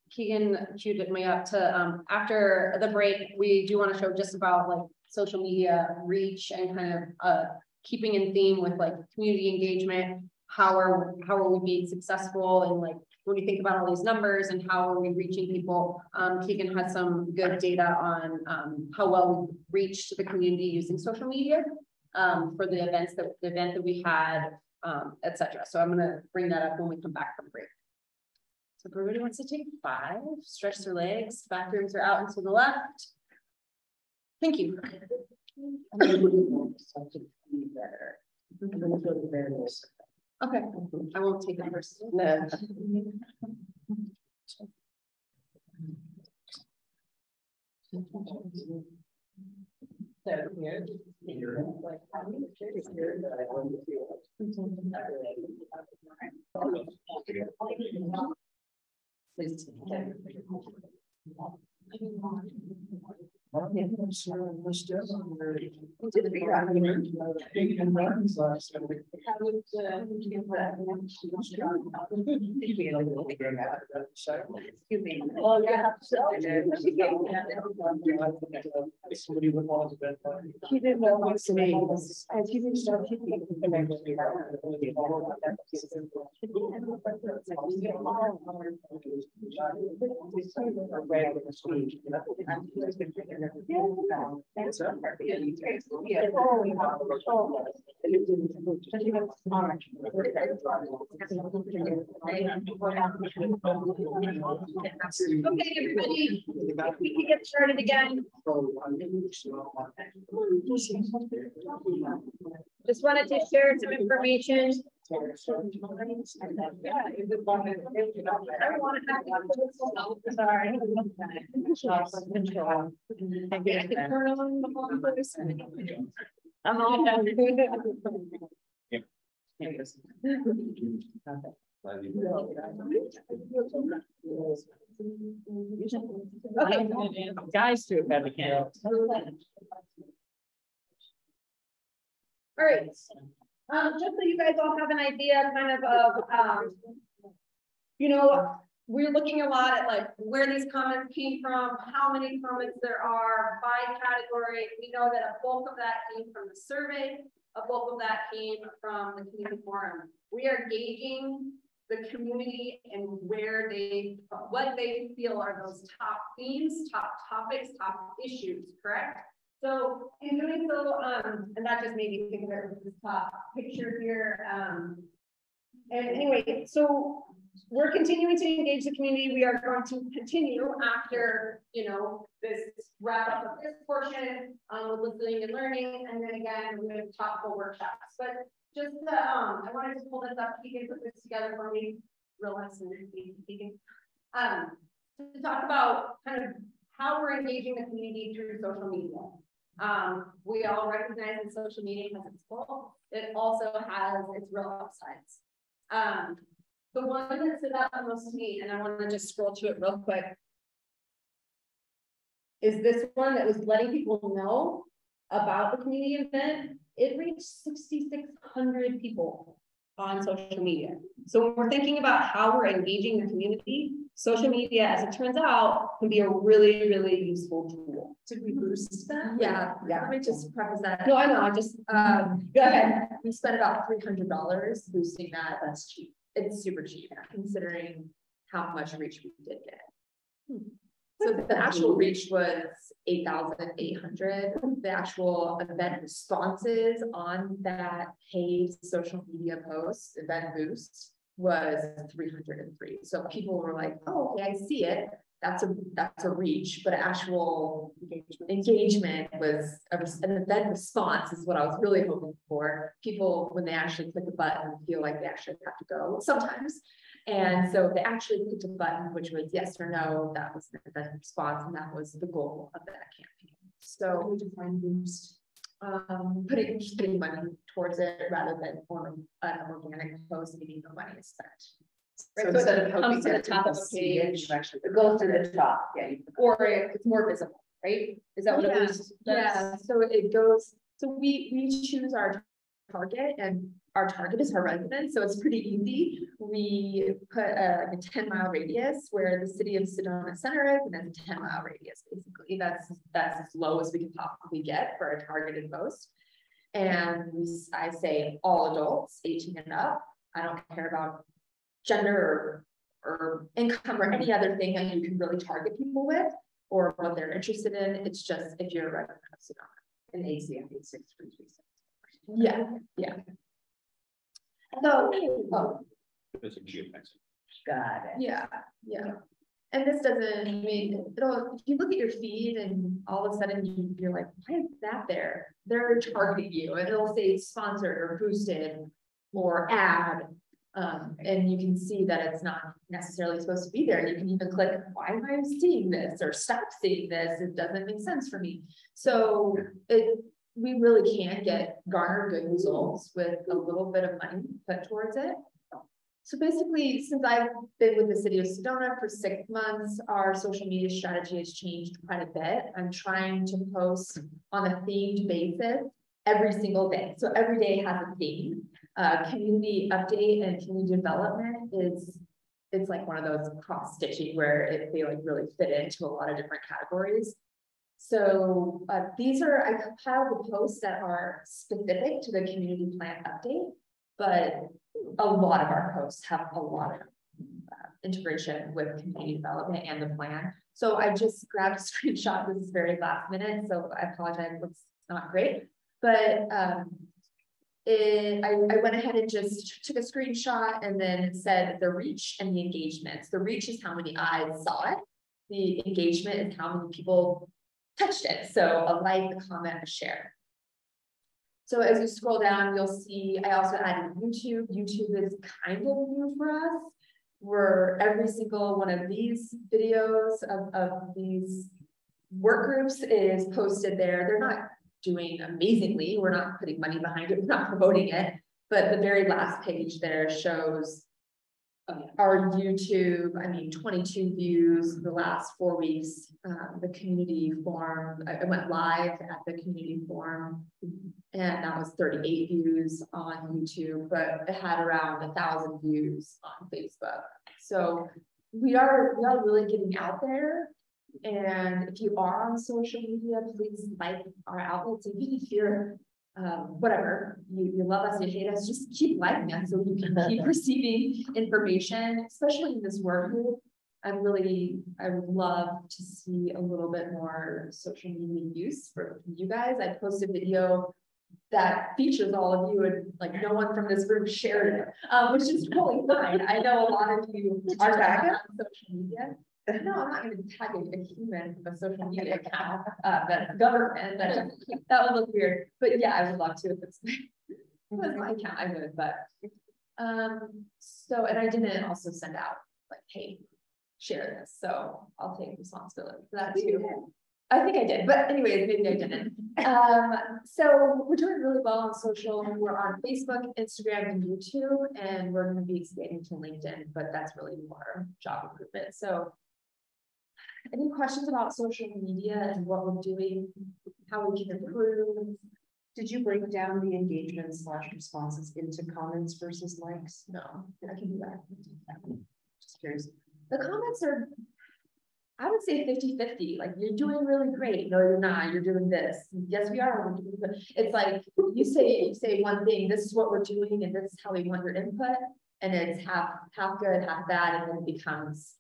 Keegan queued me up to, after the break, we do want to show just about like social media reach and kind of keeping in theme with like community engagement. How are we being successful, and like when you think about all these numbers and how are we reaching people? Keegan had some good data on how well we reached the community using social media for the event that we had, etc. So I'm gonna bring that up when we come back from break. So if everybody wants to take 5, stretch their legs, bathrooms are out and to the left. Thank you. Okay, I won't take it personally. No. Please. Somebody would want to bet. He didn't know what's the name. And he didn't start keeping Okay, everybody, we can get started again. Just wanted to share some information. Sorry. I'm all done. Okay. Guys too, if I can. All right. Just so you guys all have an idea kind of, you know, we're looking a lot at like where these comments came from, how many comments there are by category. We know that a bulk of that came from the survey, a bulk of that came from the community forum. We are gauging the community and what they feel are those top themes, top topics, top issues, correct? So in doing so, and that just made me think of it with this top picture here. And anyway, so we're continuing to engage the community. We are going to continue after, you know, this wrap up of this portion with listening and learning. And then again, we're going to talk about workshops. But just I wanted to pull this up. Keegan put this together for me. Real nice and Keegan. To talk about kind of how we're engaging the community through social media. We all recognize that social media has its faults. It also has its real upsides. The one that stood out the most to me, and I want to just scroll to it real quick, is this one that was letting people know about the community event. It reached 6,600 people on social media. So when we're thinking about how we're engaging the community, social media, as it turns out, can be a really, really useful tool. Did we boost that? Yeah. Let me just preface that. No, I know. I just Go ahead. We spent about $300 boosting that. That's cheap. It's super cheap considering how much reach we did get. So the actual reach was 8,800. The actual event responses on that paid social media post, event boost, was 303. So people were like, oh, okay, I see it. that's a reach, but actual engagement was an event response is what I was really hoping for. People, when they actually click a button, feel like they actually have to go sometimes. And so they actually clicked a button, which was yes or no. That was the event response, and that was the goal of that campaign. So we define boost, putting money towards it rather than on an organic post, meaning no money is spent. Right, so instead of comes to the top of the page, it goes to the top, yeah, or it's more visible, right? Is that what it is? Yeah, so it goes, so we choose our target, and our target is our residents, so it's pretty easy. We put a 10-mile radius where the city of Sedona Center is, and then a 10-mile radius, basically. That's as low as we can possibly get for a targeted post. And I say all adults, 18 and up. I don't care about gender or income or any other thing that you can really target people with or what they're interested in. It's just if you're a resident of Sedona. An ACF 86336. Yeah, yeah. So, It's a geofencing. Got it. yeah, yeah. And this doesn't, I mean, it'll, if you look at your feed and all of a sudden you're like, why is that there? They're targeting you, and it'll say sponsored or boosted or ad. And you can see that it's not necessarily supposed to be there. You can even click, why am I seeing this? Or stop seeing this. It doesn't make sense for me. So we really can garner good results with a little bit of money put towards it. So basically, since I've been with the city of Sedona for 6 months, our social media strategy has changed quite a bit. I'm trying to post on a themed basis every single day. So every day has a theme. Community update and community development it's like one of those cross stitching where they like really fit into a lot of different categories. So these are, I compiled the posts that are specific to the community plan update, but a lot of our posts have a lot of integration with community development and the plan. So I just grabbed a screenshot. This is very last minute, so I apologize, it's not great, but I went ahead and just took a screenshot and then said the reach and the engagements. The reach is how many eyes saw it. The engagement is how many people touched it. So a like, a comment, a share. So as you scroll down, you'll see I also added YouTube. YouTube is kind of new for us. Where every single one of these videos of these work groups is posted there. They're not doing amazingly. We're not putting money behind it. We're not promoting it. But the very last page there shows our YouTube, 22 views the last 4 weeks. The community forum, I went live at the community forum, and that was 38 views on YouTube, but it had around 1,000 views on Facebook. So we are really getting out there. And if you are on social media, please like our outlets. Even if you're whatever, you love us, you hate us, just keep liking us so you can keep receiving information, especially in this work group. I would love to see a little bit more social media use for you guys. I posted a video that features all of you, and like no one from this group shared it, which is totally fine. I know a lot of you are tagged on social media. No, I'm not going to tag a human from a social media account, that's government. That would look weird. But yeah, I would love to if it's my account. I would, but so, and I didn't also send out like, hey, share this. So I'll take responsibility for that too. I think I did, but anyways, maybe I didn't. So we're doing really well on social. We're on Facebook, Instagram, and YouTube, and we're going to be expanding to LinkedIn, but that's really more job improvement. So any questions about social media and what we're doing, how we can improve? Did you break down the engagement / responses into comments versus likes? No, I can do that. Just curious. The comments are, I would say 50-50. Like, you're doing really great. No, you're not. You're doing this. Yes, we are. It's like you say one thing. This is what we're doing, and this is how we want your input. And it's half good, half bad, and then it becomes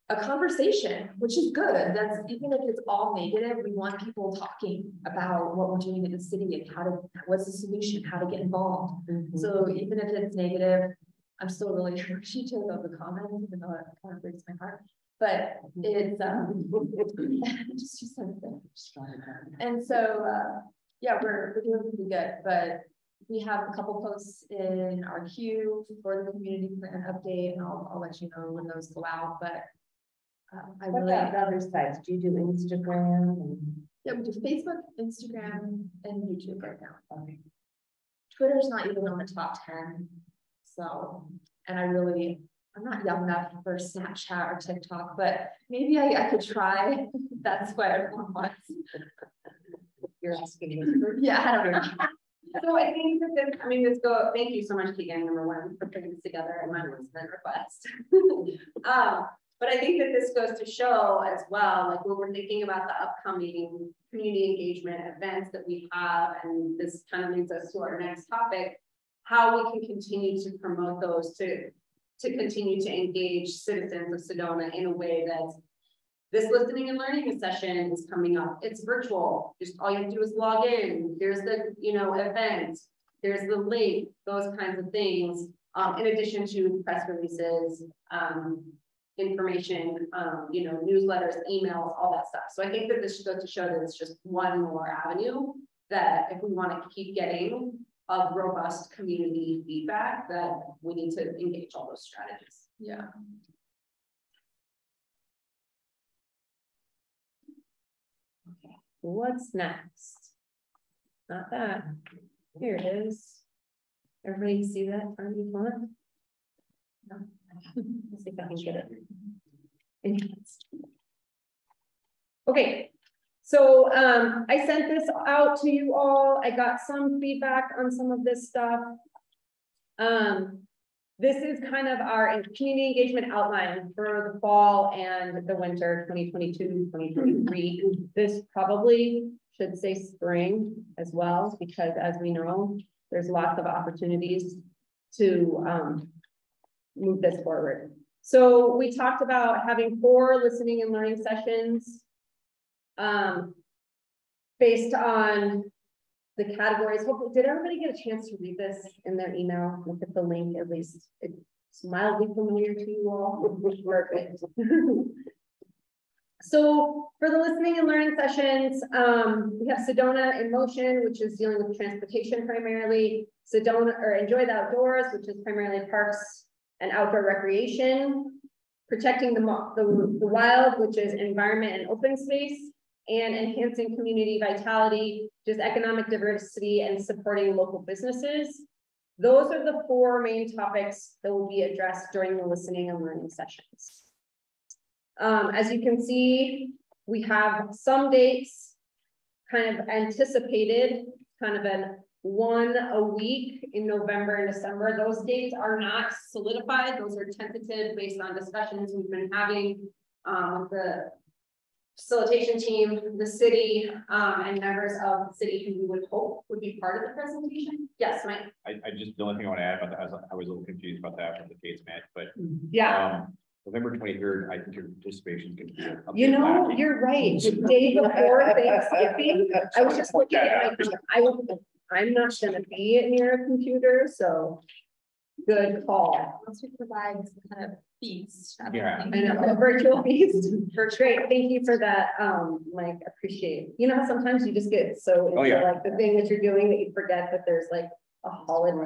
a conversation, which is good. That's even if it's all negative. We want people talking about what we're doing in the city and what's the solution, how to get involved. So even if it's negative, I'm still really appreciative of the comments, even though it kind of breaks my heart. but it's, and so, yeah, we're doing pretty good, but we have a couple posts in our queue for the community plan update, and I'll let you know when those go out, but I What really. about other sites? Do you do Instagram? And... Yeah, we do Facebook, Instagram, and YouTube right now. Okay. Twitter's not even on the top 10. So, and I'm not young enough for Snapchat or TikTok, but maybe I could try. That's what everyone wants. You're asking me. Yeah, I don't know. So I think that this, thank you so much, Keegan, number one, for putting this together, and my listener request. But I think that this goes to show as well, like when we're thinking about the upcoming community engagement events that we have, and this kind of leads us to our next topic, how we can continue to promote those to continue to engage citizens of Sedona in a way that this listening and learning session is coming up. It's virtual. Just all you have to do is log in. There's the, event. There's the link, those kinds of things. In addition to press releases, information, newsletters, emails, all that stuff. So I think that this goes to show that it's just one more avenue that if we want to keep getting a robust community feedback, that we need to engage all those strategies. Yeah. Okay, what's next? Not that. Here it is. Everybody see that on the phone? No. Let's see if I can get it. Okay, so I sent this out to you all. I got some feedback on some of this stuff. This is kind of our community engagement outline for the fall and the winter 2022-2023. This probably should say spring as well, because as we know, there's lots of opportunities to move this forward. So we talked about having 4 listening and learning sessions based on the categories. Hopefully, did everybody get a chance to read this in their email? Look at the link, at least it's mildly familiar to you all. Perfect. So for the listening and learning sessions, we have Sedona in Motion, which is dealing with transportation primarily. Sedona, or Enjoy the Outdoors, which is primarily parks and outdoor recreation. Protecting the wild, which is environment and open space. And enhancing community vitality, just economic diversity and supporting local businesses. Those are the 4 main topics that will be addressed during the listening and learning sessions. As you can see, we have some dates kind of anticipated, kind of an 1 a week in November and December. Those dates are not solidified. Those are tentative based on discussions we've been having with the facilitation team, the city, and members of the city who we would hope would be part of the presentation. Yes, Mike. I just, the only thing I want to add about that, I was a little confused about that from the case, Matt, but yeah. November 23rd, I think your participation can be. You're right. The day before Thanksgiving, I was just looking at I'm not going to be near a computer, so good call. Once we provide some kind of feast. Yeah. I know, a virtual feast. Great. Thank you for that. Like, appreciate. You know how sometimes you just get so into like the thing that you're doing that you forget that there's like a holiday.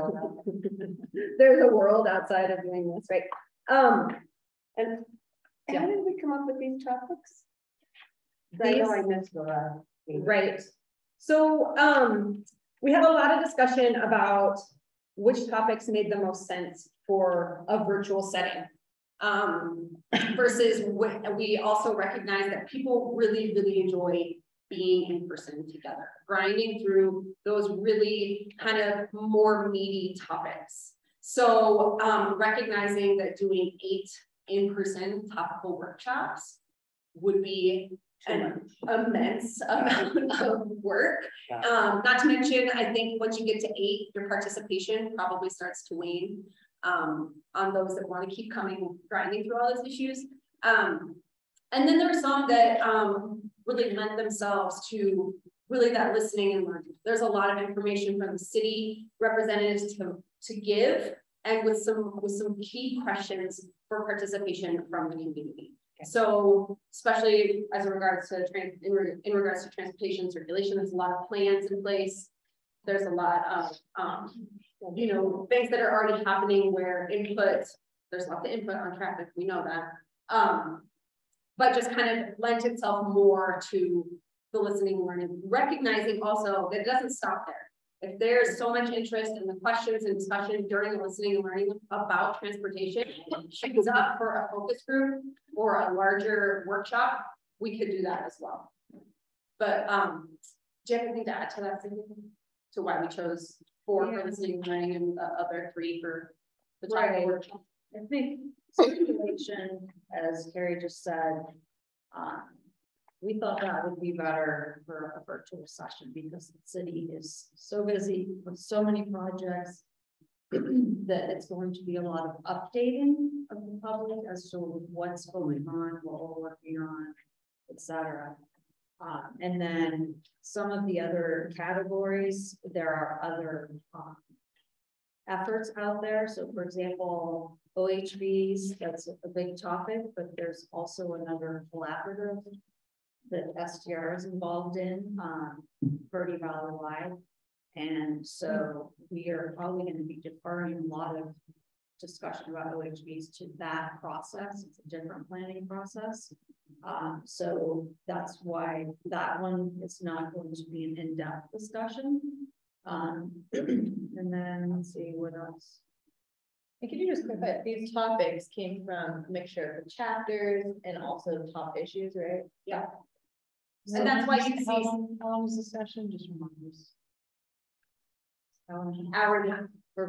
There's a world outside of doing this, right? And how did we come up with these topics? I know I missed the last. Right. So we have a lot of discussion about which topics made the most sense for a virtual setting. Versus we also recognize that people really, really enjoy being in person together, grinding through those really kind of more meaty topics. So recognizing that doing 8 in-person topical workshops would be an immense amount of work. Not to mention, I think once you get to 8, your participation probably starts to wane on those that want to keep coming, grinding through all those issues. And then there are some that really lend themselves to really that listening and learning. There's a lot of information from the city representatives to give, and with some key questions for participation from the community. So especially as in regards to in regards to transportation circulation, there's a lot of plans in place. There's a lot of you know, things that are already happening where there's lots of input on traffic, we know that. But just kind of lent itself more to the listening and learning, recognizing also that it doesn't stop there. If there's so much interest in the questions and discussion during the listening and learning about transportation, it goes up for a focus group or a larger workshop, we could do that as well. But do you have anything to add to that, Cindy? To why we chose 4 for listening and learning and the other 3 for the tribal workshop? I think circulation, as Carrie just said, we thought that would be better for a virtual session because the city is so busy with so many projects that it's going to be a lot of updating of the public as to what's going on, what we're working on, etc. And then some of the other categories, there are other efforts out there. So for example, OHVs, that's a big topic, but there's also another collaborative that STR is involved in, Verde Valley wide. And so we are probably going to be deferring a lot of discussion about OHVs to that process. It's a different planning process. So that's why that one is not going to be an in-depth discussion. And then let's see what else. And can you just clarify, these topics came from a mixture of the chapters and also top issues, right? Yeah. And that's why you see how long was the session? Just remind us. Hour and a half for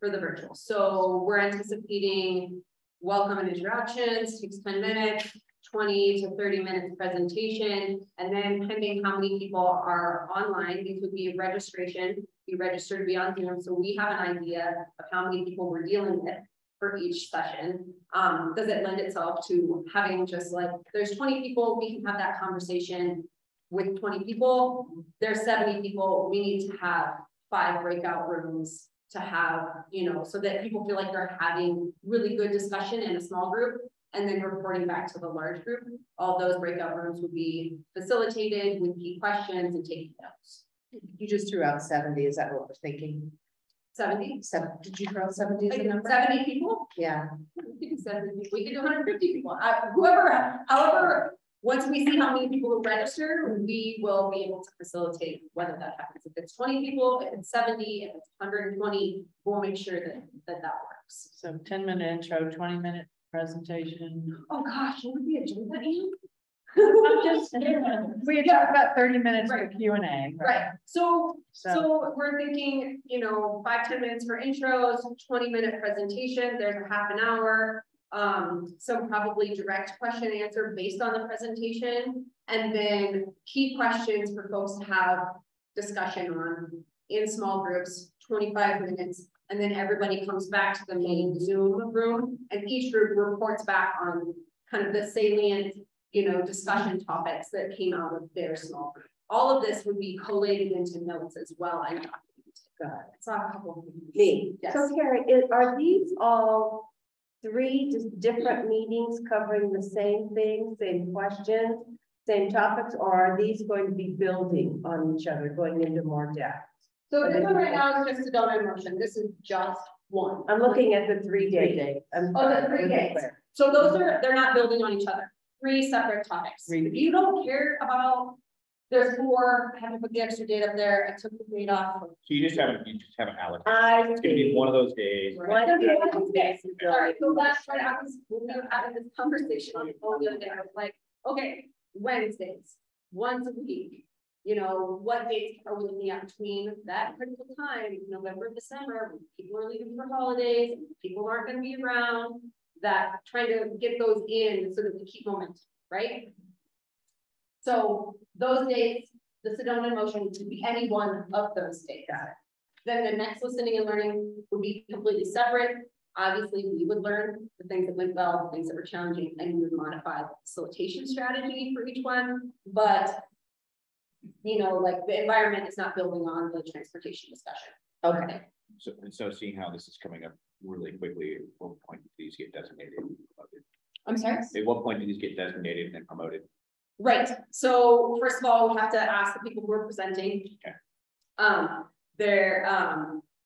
the virtual. So we're anticipating welcome and introductions, takes 10 minutes, 20 to 30 minutes presentation, and then pending how many people are online, these would be registration, be registered to be on Zoom. So we have an idea of how many people we're dealing with for each session. Does it lend itself to having just like, there's 20 people, we can have that conversation with 20 people, there's 70 people, we need to have 5 breakout rooms to have, you know, so that people feel like they're having really good discussion in a small group and then reporting back to the large group. All those breakout rooms would be facilitated with key questions and taking notes. You just threw out 70, is that what we're thinking? 70? Did you throw out 70 as a number? 70 people? Yeah. We could do 150 people. However, once we see how many people will register, we will be able to facilitate whether that happens. If it's 20 people, if it's 70, if it's 120, we'll make sure that works. So 10-minute intro, 20-minute presentation. Oh gosh, what would be a agenda? We had talked about 30 minutes for Q&A. Right. So we're thinking, you know, 5-10 minutes for intros, 20-minute presentation. There's a half an hour. Some probably direct question and answer based on the presentation, and then key questions for folks to have discussion on in small groups, 25 minutes, and then everybody comes back to the main Zoom room, and each group reports back on kind of the salient, you know, discussion topics that came out of their small group. All of this would be collated into notes as well and documented. I saw a couple of Me. Yes. So Carrie, are these all 3 just different meetings covering the same thing, same questions, same topics, or are these going to be building on each other, going into more depth? So this one right now is just Sedona in motion. This is just one. I'm looking at the 3 days. The 3 days. So they're not building on each other. 3 separate topics. If you don't care about, there's 4, I haven't put the extra date up there. I took the date off. So you just haven't allocated. It's gonna be one of those days. Right. Sorry, so that's right. We were having this conversation on the phone the other day. I was like, okay, Wednesdays, once a week. You know, what dates are we looking at between that critical time, November, December, when people are leaving for holidays, people aren't going to be around, that trying to get those in so that we keep momentum, right? So those dates, the Sedona motion could be any one of those dates. Then the next listening and learning would be completely separate. Obviously, we would learn the things that went well, the things that were challenging, and we would modify the facilitation strategy for each one. But you know, like the environment is not building on the transportation discussion. Okay. So seeing how this is coming up really quickly, at what point do these get designated? I'm sorry? At what point do these get designated and then promoted? Right, so first of all, we have to ask the people who are presenting. Okay.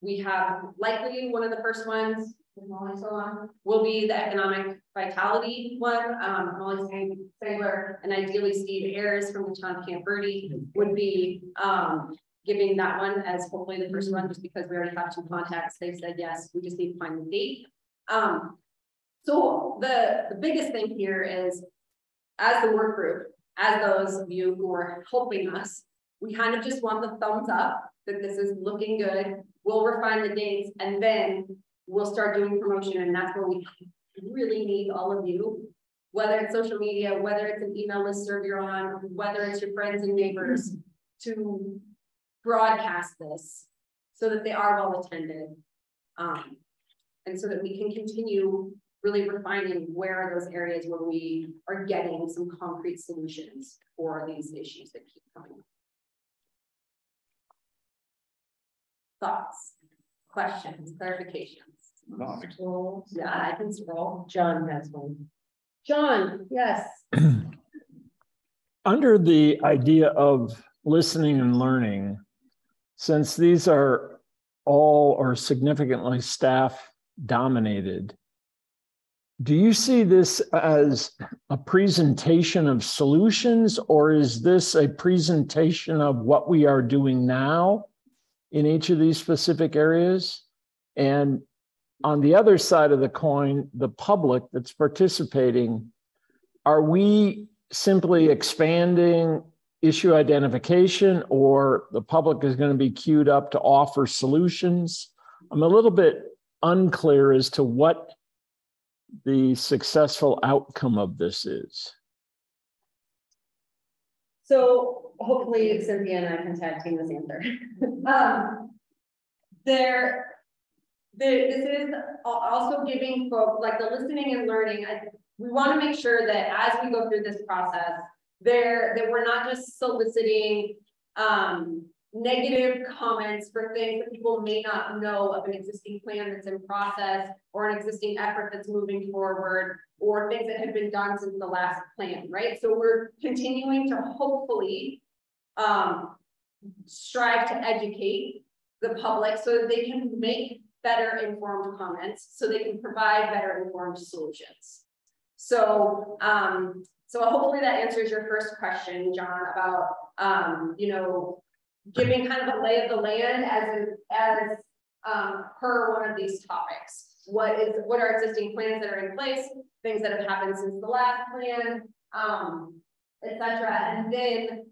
We have likely one of the first ones, will be the economic vitality one. Molly Spangler and ideally Steve Ayers from the town of Camp Verde would be giving that one as hopefully the first one, just because we already have 2 contacts. They said yes, we just need to find the date. So the biggest thing here is, as the work group, as those of you who are helping us, we kind of just want the thumbs up that this is looking good. We'll refine the dates and then we'll start doing promotion. And that's where we really need all of you, whether it's social media, whether it's an email listserv you're on, whether it's your friends and neighbors, to broadcast this so that they are well attended. And so that we can continue really refining where are those areas where we are getting some concrete solutions for these issues that keep coming up. Thoughts, questions, clarifications? No, Yeah, I can scroll. John has one. John, yes. Under the idea of listening and learning, since these are all or significantly staff dominated, do you see this as a presentation of solutions, or is this a presentation of what we are doing now in each of these specific areas? And on the other side of the coin, the public that's participating, are we simply expanding issue identification, or the public is going to be queued up to offer solutions? I'm a little bit unclear as to what the successful outcome of this is. So hopefully Cynthia and I can tag team this answer. This is also giving folks like the listening and learning. We want to make sure that as we go through this process, that we're not just soliciting negative comments for things that people may not know of an existing plan that's in process, or an existing effort that's moving forward, or things that have been done since the last plan, right? So we're continuing to hopefully strive to educate the public so that they can make better informed comments, so they can provide better informed solutions. So so hopefully that answers your first question, John, about you know, giving kind of a lay of the land as per one of these topics. What are existing plans that are in place, things that have happened since the last plan, etc. And then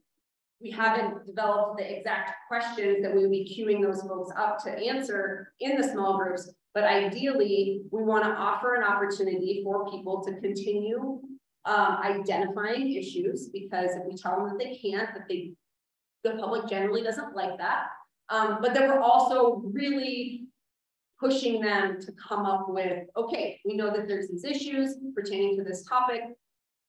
we haven't developed the exact questions that we would be queuing those folks up to answer in the small groups. But ideally, we want to offer an opportunity for people to continue identifying issues, because if we tell them that they can't, the public generally doesn't like that. But then we're also really pushing them to come up with, okay, we know that there's these issues pertaining to this topic.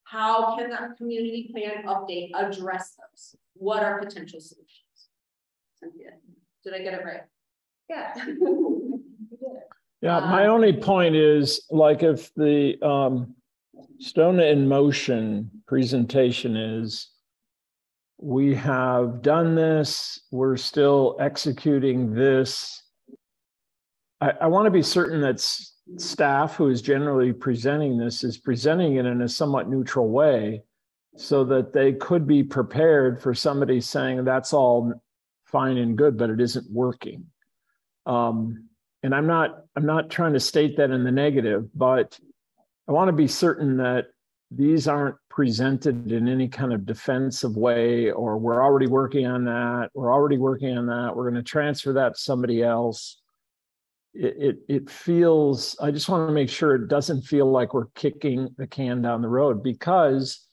How can that community plan update address those? What are potential solutions? Cynthia, did I get it right? Yeah. Yeah, my only point is, like, if the Sedona in Motion presentation is, we have done this, we're still executing this. I want to be certain that staff who is generally presenting this is presenting it in a somewhat neutral way, so that they could be prepared for somebody saying that's all fine and good, but it isn't working. And I'm not trying to state that in the negative, but I want to be certain that these aren't presented in any kind of defensive way, or we're already working on that, we're going to transfer that to somebody else. It feels, I just want to make sure it doesn't feel like we're kicking the can down the road, because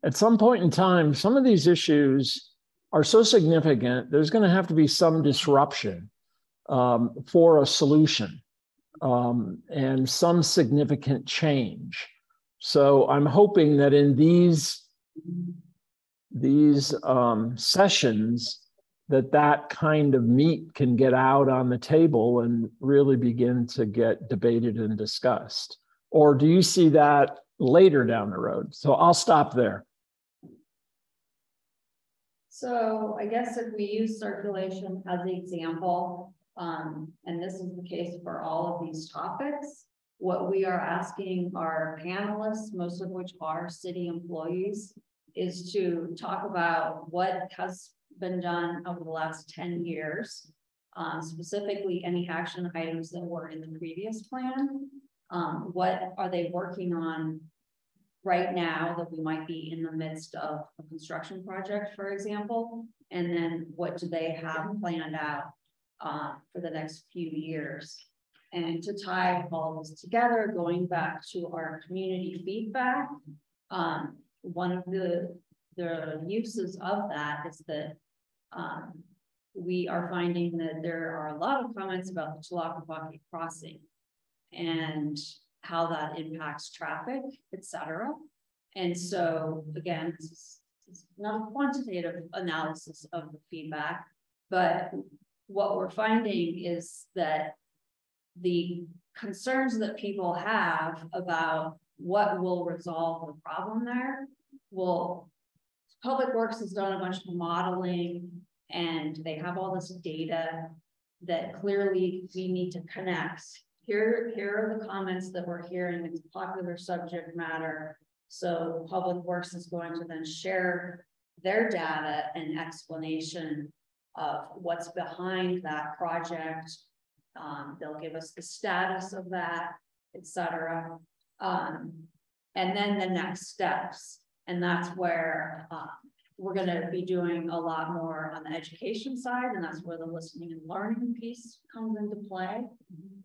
at some point in time, some of these issues are so significant, there's going to have to be some disruption for a solution and some significant change. So I'm hoping that in these sessions, that kind of meat can get out on the table and really begin to get debated and discussed. Or do you see that later down the road. So I'll stop there. So I guess if we use circulation as the example, and this is the case for all of these topics, what we are asking our panelists, most of which are city employees, is to talk about what has been done over the last 10 years, specifically any action items that were in the previous plan. What are they working on right now that we might be in the midst of a construction project, for example, and then what do they have planned out for the next few years? And to tie all this together, going back to our community feedback, one of the uses of that is that we are finding that there are a lot of comments about the Tlaquepaque crossing and how that impacts traffic, etc. And so again, this is not a quantitative analysis of the feedback, but what we're finding is that the concerns that people have about what will resolve the problem there will, Public Works has done a bunch of modeling and they have all this data that clearly we need to connect. Here are the comments that we're hearing. It's a popular subject matter. So Public Works is going to then share their data and explanation of what's behind that project. They'll give us the status of that, etc. And then the next steps. And that's where we're going to be doing a lot more on the education side. And that's where the listening and learning piece comes into play,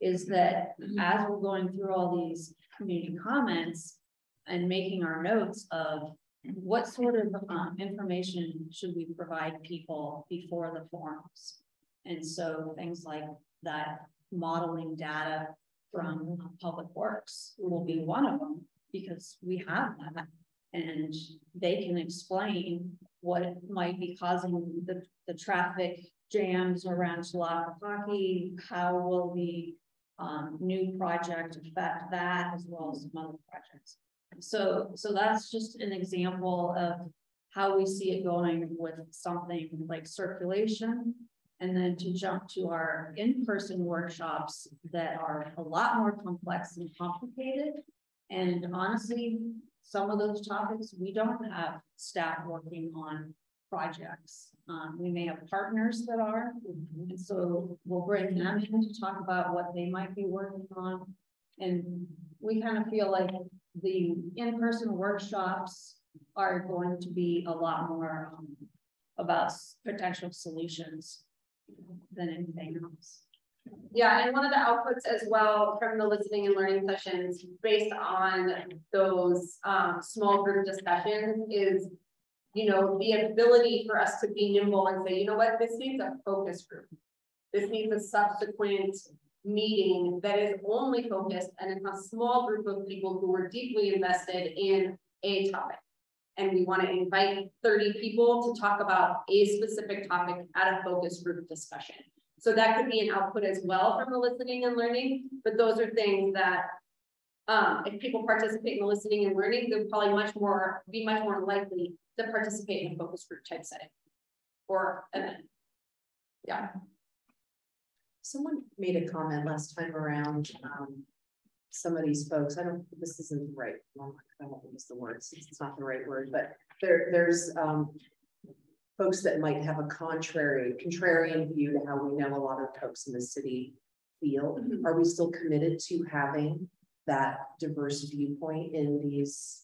is that as we're going through all these community comments and making our notes of what sort of information should we provide people before the forums. And so things like that modeling data from Public Works will be one of them, because we have that and they can explain what might be causing the traffic jams around Tlaquepaque. How will the new project affect that, as well as some other projects? So that's just an example of how we see it going with something like circulation. And then to jump to our in-person workshops that are a lot more complex and complicated. And honestly, some of those topics, we don't have staff working on projects. We may have partners that are, and so we'll bring them in to talk about what they might be working on. And we kind of feel like the in-person workshops are going to be a lot more about potential solutions than anything else. Yeah, and one of the outputs as well from the listening and learning sessions based on those small group discussions is, you know, the ability for us to be nimble and say, you know what, this needs a focus group. This needs a subsequent meeting that is only focused and it's a small group of people who are deeply invested in a topic. And we want to invite 30 people to talk about a specific topic at a focus group discussion. So that could be an output as well from the listening and learning, but those are things that if people participate in the listening and learning, they'll probably be much more likely to participate in a focus group type setting or event. Yeah. Someone made a comment last time around some of these folks. This isn't the right, I won't use the word, it's not the right word, but there's folks that might have a contrarian view to how we know a lot of folks in the city feel. Are we still committed to having that diverse viewpoint in these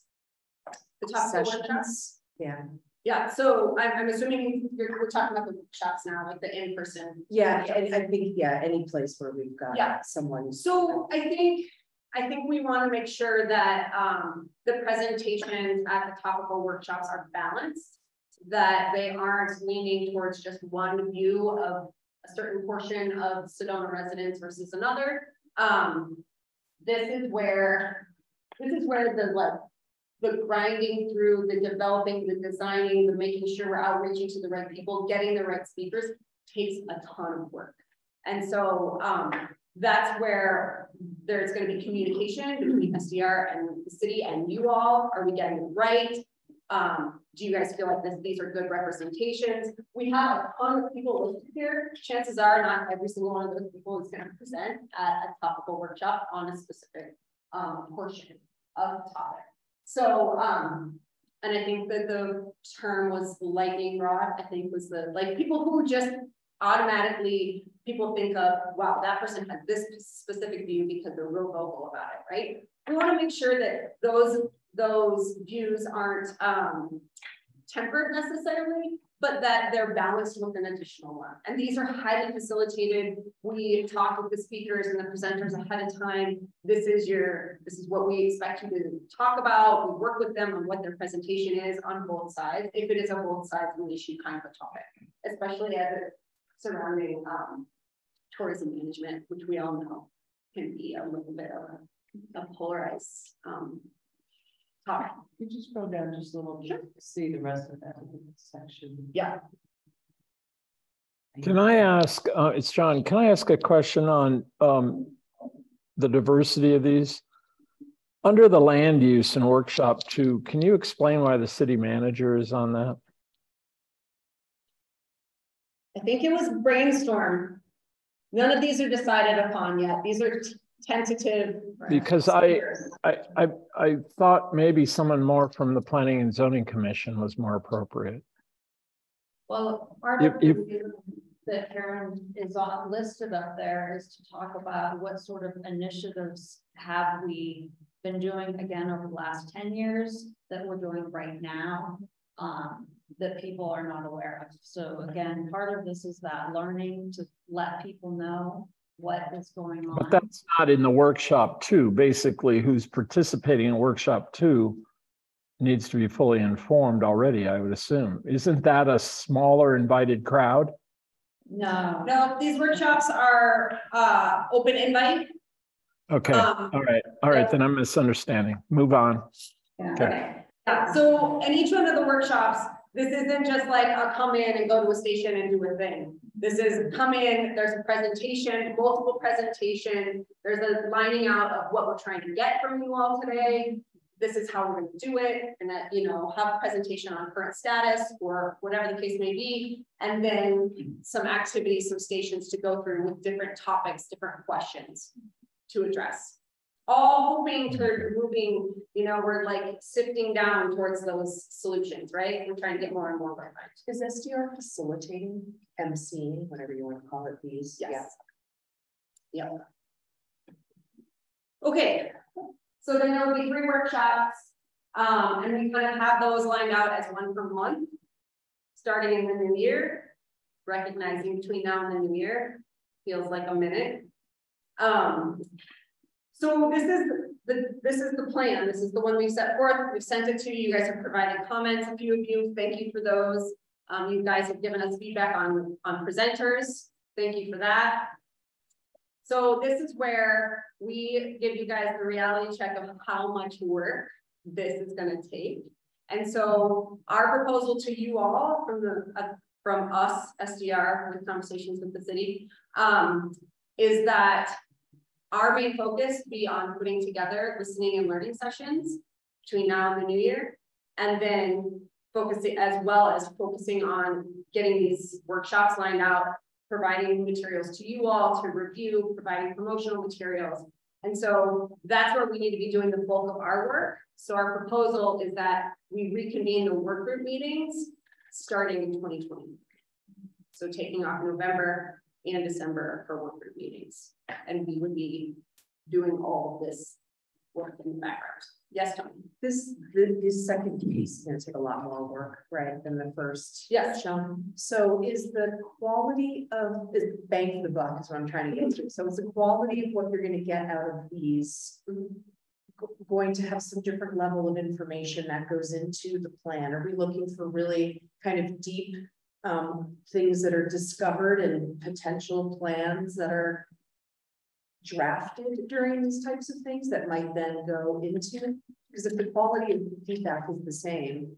sessions? Yeah. Yeah, so I'm assuming we're talking about the workshops now, like the in-person. Yeah, and I think, yeah, any place where we've got someone. So I think we want to make sure that the presentations at the topical workshops are balanced, that they aren't leaning towards just one view of a certain portion of Sedona residents versus another. This is where the grinding through, the developing, the designing, the making sure we're outreaching to the right people, getting the right speakers takes a ton of work. And so that's where there's going to be communication between SDR and the city and you all. Are we getting it right? Do you guys feel like these are good representations? We have a ton of people listed here. Chances are not every single one of those people is going to present at a topical workshop on a specific portion of the topic. So, and I think that the term was lightning rod, I think was the, like, people who just automatically, people think of, wow, that person had this specific view because they're real vocal about it, right? We want to make sure that those views aren't tempered necessarily, but that they're balanced with an additional one. And these are highly facilitated. We talk with the speakers and the presenters ahead of time. This is what we expect you to talk about. We work with them on what their presentation is on both sides. If it is on both sides of an issue kind of a topic, especially as it's surrounding tourism management, which we all know can be a little bit of a polarized topic. Could you scroll down just a little bit to see the rest of that section? Yeah. Can I ask, it's John, can I ask a question on the diversity of these? Under the land use and workshop 2, can you explain why the city manager is on that? I think it was brainstorm. None of these are decided upon yet. These are tentative. Because I thought maybe someone more from the Planning and Zoning Commission was more appropriate. Well, part of the reason that Karen is listed up there is to talk about what sort of initiatives have we been doing again over the last 10 years that we're doing right now that people are not aware of. So again, part of this is that learning to let people know what is going on. But that's not in the workshop 2. Basically, who's participating in workshop 2 needs to be fully informed already, I would assume. Isn't that a smaller invited crowd? No, these workshops are open invite. Okay, all right, then I'm misunderstanding. Move on. Yeah. Okay. Yeah, so in each one of the workshops, this isn't just like I'll come in and go to a station and do a thing. This is come in, there's a presentation, multiple presentation, there's a lining out of what we're trying to get from you all today. This is how we're going to do it, and that, you know, have a presentation on current status or whatever the case may be, and then some activities, some stations to go through with different topics, different questions to address. All hoping to moving, you know, we're like sifting down towards those solutions, right? We're trying to get more and more right. Is SDR facilitating, emceeing, whatever you want to call it, these? Yes. Yeah. Okay. So then there will be 3 workshops, and we kind of have those lined out as one per month, starting in the new year, recognizing between now and the new year, feels like a minute. So this is the plan. This is the one we've set forth. We've sent it to you. You guys have provided comments, a few of you. Thank you for those. You guys have given us feedback on presenters. Thank you for that. So this is where we give you guys the reality check of how much work this is going to take. And so our proposal to you all from us, SDR, with conversations with the city, is that our main focus be on putting together listening and learning sessions between now and the new year, and then focusing on getting these workshops lined out, providing materials to you all to review, providing promotional materials. And so that's where we need to be doing the bulk of our work. So our proposal is that we reconvene the work group meetings starting in 2020. So taking off November and December for work group meetings. And we would be doing all of this work in the background. Yes, Tony. This second piece is going to take a lot more work, right, than the first. Yes. So is the quality of the bang for the buck is what I'm trying to get to. So is the quality of what you're going to get out of these going to have some different level of information that goes into the plan? Are we looking for really kind of deep things that are discovered and potential plans that are drafted during these types of things that might then go into? Because if the quality of feedback is the same,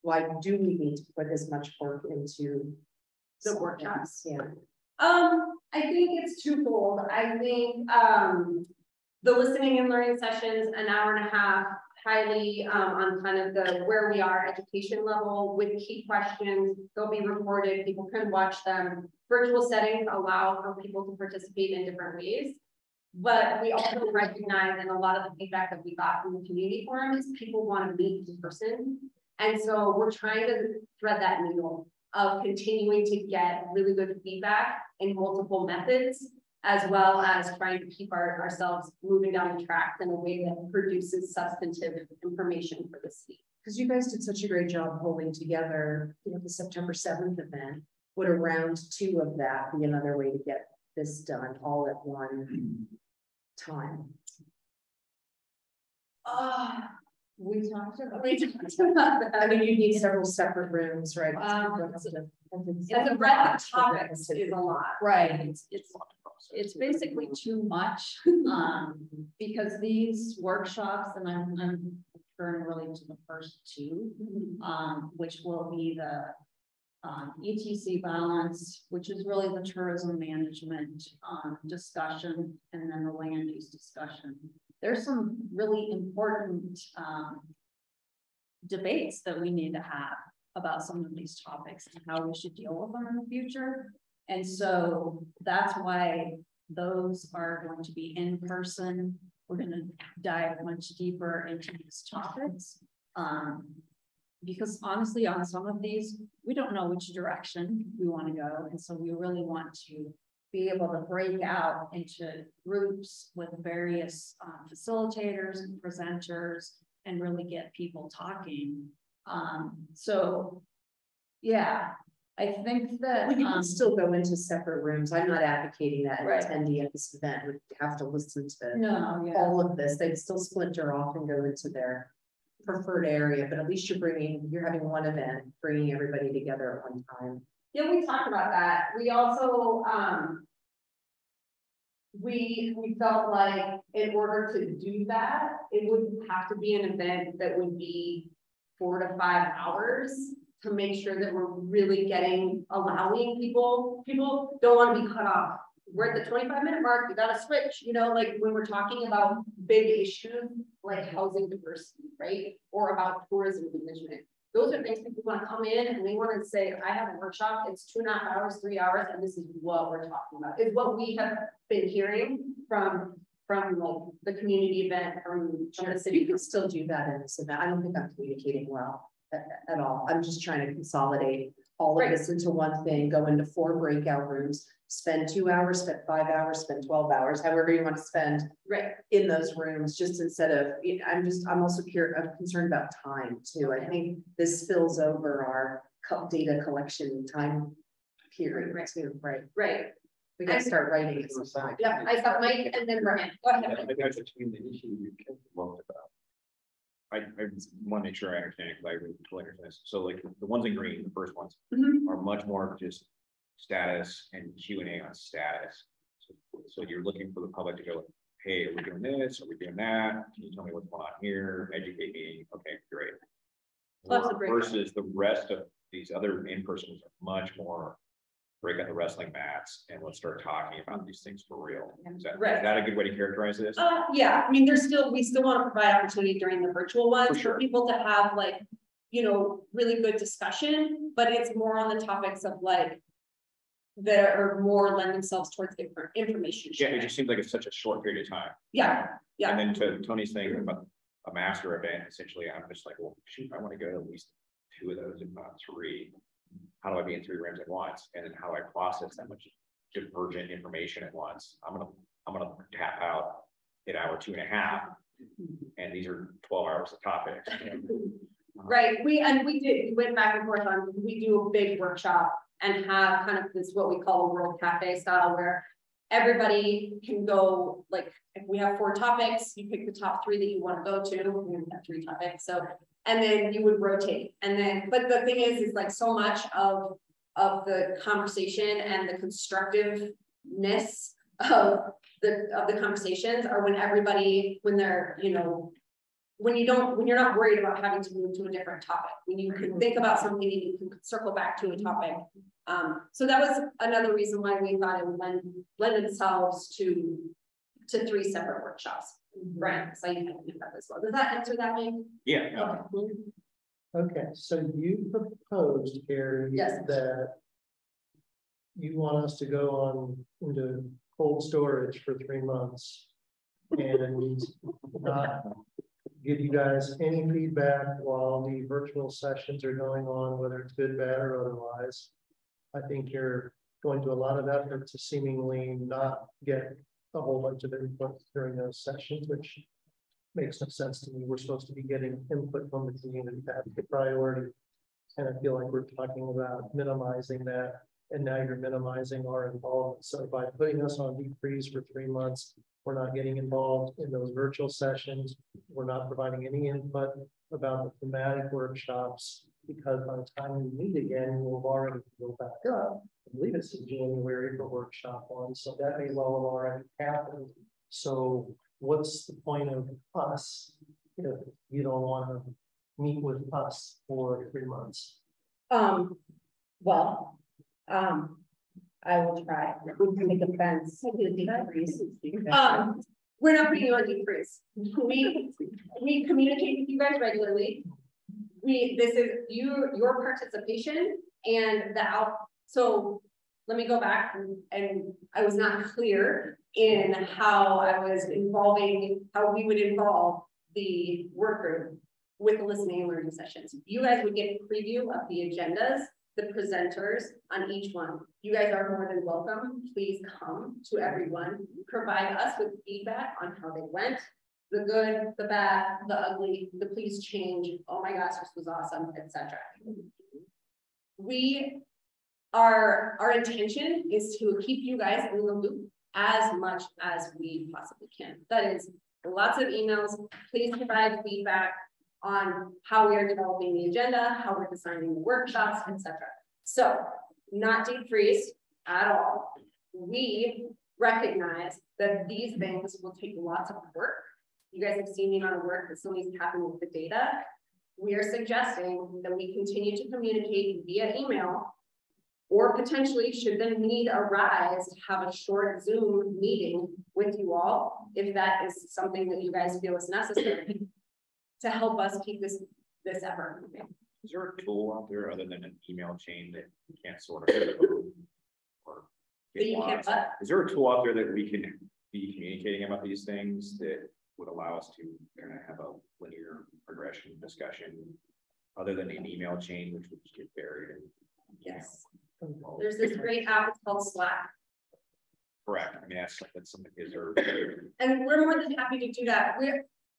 why do we need to put as much work into the workshops? Yeah. I think it's twofold. I think, the listening and learning sessions, an hour and a half, highly, on kind of the where we are education level with key questions. They'll be recorded, people can watch them. Virtual settings allow for people to participate in different ways. But we also recognize, and a lot of the feedback that we got from the community forum is people want to meet in person. And so we're trying to thread that needle of continuing to get really good feedback in multiple methods, as well as trying to keep ourselves moving down the track in a way that produces substantive information for the city. Because you guys did such a great job holding together, you know, the September 7th event. Would a round 2 of that be another way to get this done all at one time? We talked about that. I mean, you need several separate rooms, right? And the breadth of topics is a lot. Right. It's basically too much, because these workshops, and I'm referring really to the first 2, which will be the ETC balance, which is really the tourism management discussion, and then the land use discussion. There's some really important debates that we need to have about some of these topics and how we should deal with them in the future. And so that's why those are going to be in person. We're going to dive much deeper into these topics. Because honestly, on some of these, we don't know which direction we want to go. And so we really want to be able to break out into groups with various facilitators and presenters and really get people talking. So yeah, I think that you can still go into separate rooms. I'm not advocating that an Right. attendee at this event would have to listen to No, all of this. They'd still splinter off and go into their preferred area, but at least you're having one event, bringing everybody together at one time. Yeah, we talked about that. We also, we felt like in order to do that, it would have to be an event that would be 4 to 5 hours to make sure that we're really allowing people don't want to be cut off. We're at the 25-minute mark, you gotta switch, you know, like when we're talking about big issues like housing diversity, right? Or about tourism management. Those are things people want to come in and they want to say, I have a workshop, it's 2.5 hours, 3 hours, and this is what we're talking about. It's what we have been hearing from like the community event from the city. You can still do that in this event. I don't think I'm communicating well at all. I'm just trying to consolidate all of this into one thing, go into 4 breakout rooms, spend 2 hours, spend 5 hours, spend 12 hours, however you want to spend in those rooms, just instead of, I'm also I'm concerned about time too. I think this spills over our data collection time period too, right? We got to start writing it. Yeah, I got Mike and then Brian. Go ahead. I think that's the issue you talked about. I want to make sure I understand it, because I really totally understand this. So like the ones in green, the first ones are much more just status and Q&A on status. So you're looking for the public to go, hey, are we doing this? Are we doing that? Can you tell me what's going on here? Educate me. Okay, great. Versus the rest of these other in-persons are much more break out the wrestling mats and let's start talking about these things for real. Is that a good way to characterize this? Yeah, I mean, we still want to provide opportunity during the virtual ones for people to have like, you know, really good discussion, but it's more on the topics of like, that are more lend themselves towards information. Yeah, it just seems like it's such a short period of time. Yeah. And then to Tony's thing about a master event, essentially, I'm just like, well, shoot, I want to go to at least 2 of those, if not 3. How do I be in 3 rooms at once? And then how do I process that much divergent information at once? I'm gonna tap out an hour, 2.5, and these are 12 hours of topics. Right. We went back and forth on, we do a big workshop and have kind of this, what we call a World Cafe style, where everybody can go, like, if we have 4 topics, you pick the top 3 that you want to go to. We have 3 topics. So, and then you would rotate. And then, but the thing is like so much of the conversation and the constructiveness of the conversations are when they're, you know, when you're not worried about having to move to a different topic, when you can think about something and you can circle back to a topic So that was another reason why we thought it would lend themselves to 3 separate workshops. Brian, so you can do that as well. Does that answer that way? Yeah. Okay. Okay, so you proposed, Gary, Yes. that you want us to go on into cold storage for 3 months and not give you guys any feedback while the virtual sessions are going on, whether it's good, bad, or otherwise. I think you're going to a lot of effort to seemingly not get a whole bunch of input during those sessions, which makes no sense to me. We're supposed to be getting input from the community. That's the priority. And I feel like we're talking about minimizing that. And now you're minimizing our involvement. So by putting us on deep freeze for 3 months, we're not getting involved in those virtual sessions. We're not providing any input about the thematic workshops, because by the time we meet again, we'll have already go back up. I believe it's in January for workshop 1. So that may well have already happened. So what's the point of us if you don't want to meet with us for 3 months? Well, I will try to make a fence. We're not putting you on deep freeze. We communicate with you guys regularly. This is your participation and so let me go back and I was not clear in how we would involve the work group with the listening and learning sessions. You guys would get a preview of the agendas, the presenters on each one. You guys are more than welcome. Please come to everyone. Provide us with feedback on how they went. The good, the bad, the ugly, the please change. Oh my gosh, this was awesome, etc. Our intention is to keep you guys in the loop as much as we possibly can. That is lots of emails. Please provide feedback on how we are developing the agenda, how we're designing the workshops, etc. So not deep freeze at all. We recognize that these things will take lots of work. You guys have seen the amount of work that still needs to happen with the data. We are suggesting that we continue to communicate via email, or potentially, should the need arise, have a short Zoom meeting with you all, if that is something that you guys feel is necessary, to help us keep this effort moving. Is there a tool out there other than an email chain that you can't sort of or is there a tool out there that we can be communicating about these things that would allow us to kind of have a linear progression discussion other than an email chain, which would get buried in? Yes. There's this great app, it's called Slack. Correct. I mean, that's something is there. And we're more than happy to do that.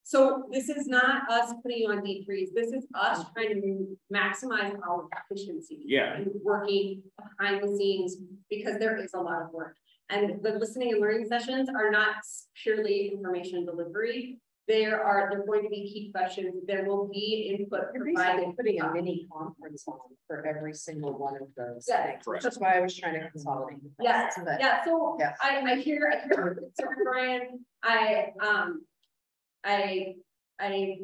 So this is not us putting you on deep freeze. This is us trying to maximize our efficiency. Yeah. And working behind the scenes, because there is a lot of work. And the listening and learning sessions are not purely information delivery. They're going to be key questions. There will be input provided. Putting a mini conference on for every single one of those. Yeah, things. That's why I was trying to consolidate. Yeah, yeah. So yeah. I hear Brian. I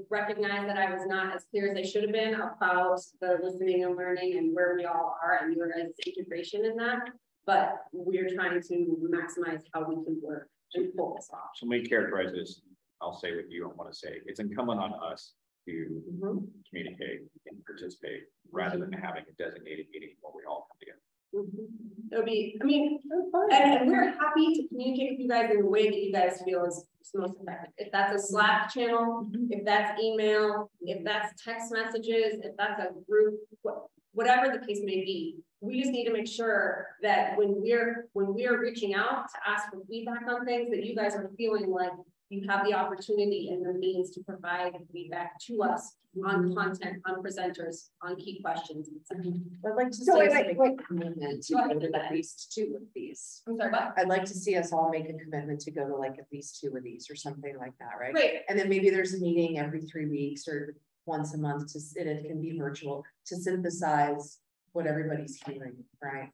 recognize that I was not as clear as I should have been about the listening and learning and where we all are and your guys' integration in that. But we're trying to maximize how we can work and pull this off. So let me characterize this. I'll say what you don't want to say. It's incumbent on us to communicate and participate rather than having a designated meeting where we all come together. It'll be, I mean, and we're happy to communicate with you guys in the way that you guys feel is most effective. If that's a Slack channel, if that's email, if that's text messages, if that's a group, whatever the case may be, we just need to make sure that when we're reaching out to ask for feedback on things, that you guys are feeling like you have the opportunity and the means to provide feedback to us on content, on presenters, on key questions. I'd like to see commitment to go to at least 2 of these. I'm sorry, what? I'd like to see us all make a commitment to go to like at least 2 of these or something like that, right? Great. And then maybe there's a meeting every 3 weeks or once a month it can be virtual to synthesize what everybody's hearing, right?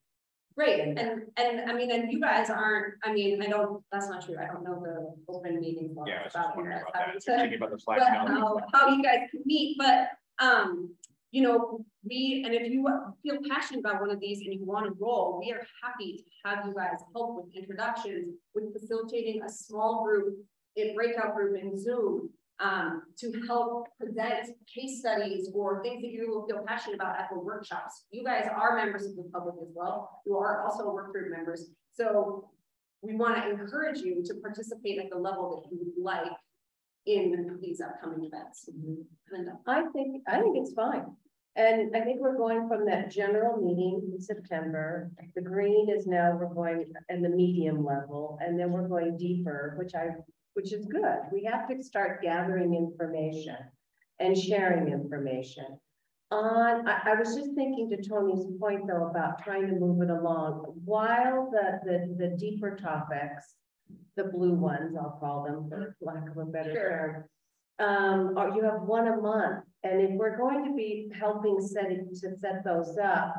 Great, and I mean, and you guys aren't, I mean, that's not true. I don't know the open meeting laws Yeah, I was about just you wondering guys about that. having Thinking about the Slack but channel. how you guys can meet, but you know, and if you feel passionate about one of these and you want to roll, we are happy to have you guys help with introductions, with facilitating a small group, a breakout group in Zoom, to help present case studies or things that you will feel passionate about at the workshops. You guys are members of the public as well. You are also work group members. So we want to encourage you to participate at the level that you would like in these upcoming events. Linda. I think it's fine. And I think we're going from that general meeting in September. The green is now we're going in the medium level, and then we're going deeper, which is good. We have to start gathering information and sharing information. I was just thinking to Tony's point though about trying to move it along. While the deeper topics, the blue ones, I'll call them for lack of a better term, or you have one a month. And if we're going to be helping set those up,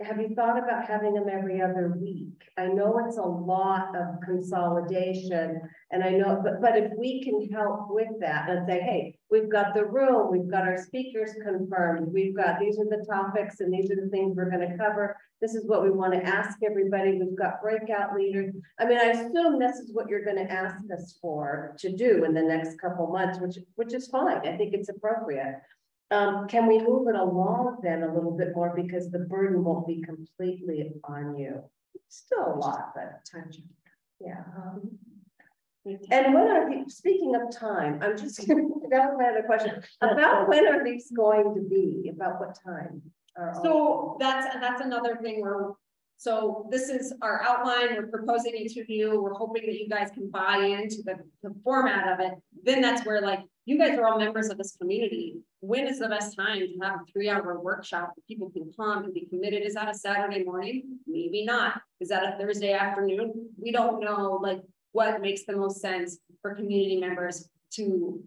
have you thought about having them every other week? I know it's a lot of consolidation, and I know, but if we can help with that and say, hey, we've got the room, we've got our speakers confirmed, these are the topics and these are the things we're going to cover. This is what we want to ask everybody. We've got breakout leaders. I mean, I assume this is what you're going to ask us to do in the next couple months, which is fine. I think it's appropriate. Can we move it along then a little bit more, because the burden won't be completely on you? Still a lot, but yeah. And when are these, speaking of time, I'm just that was my other question about when are these going to be, about what time? So that's another thing so this is our outline. We're proposing it to you. We're hoping that you guys can buy into the format of it. Then that's where, like, you guys are all members of this community. When is the best time to have a 3-hour workshop that people can come and be committed? Is that a Saturday morning? Maybe not. Is that a Thursday afternoon? We don't know, like, what makes the most sense for community members to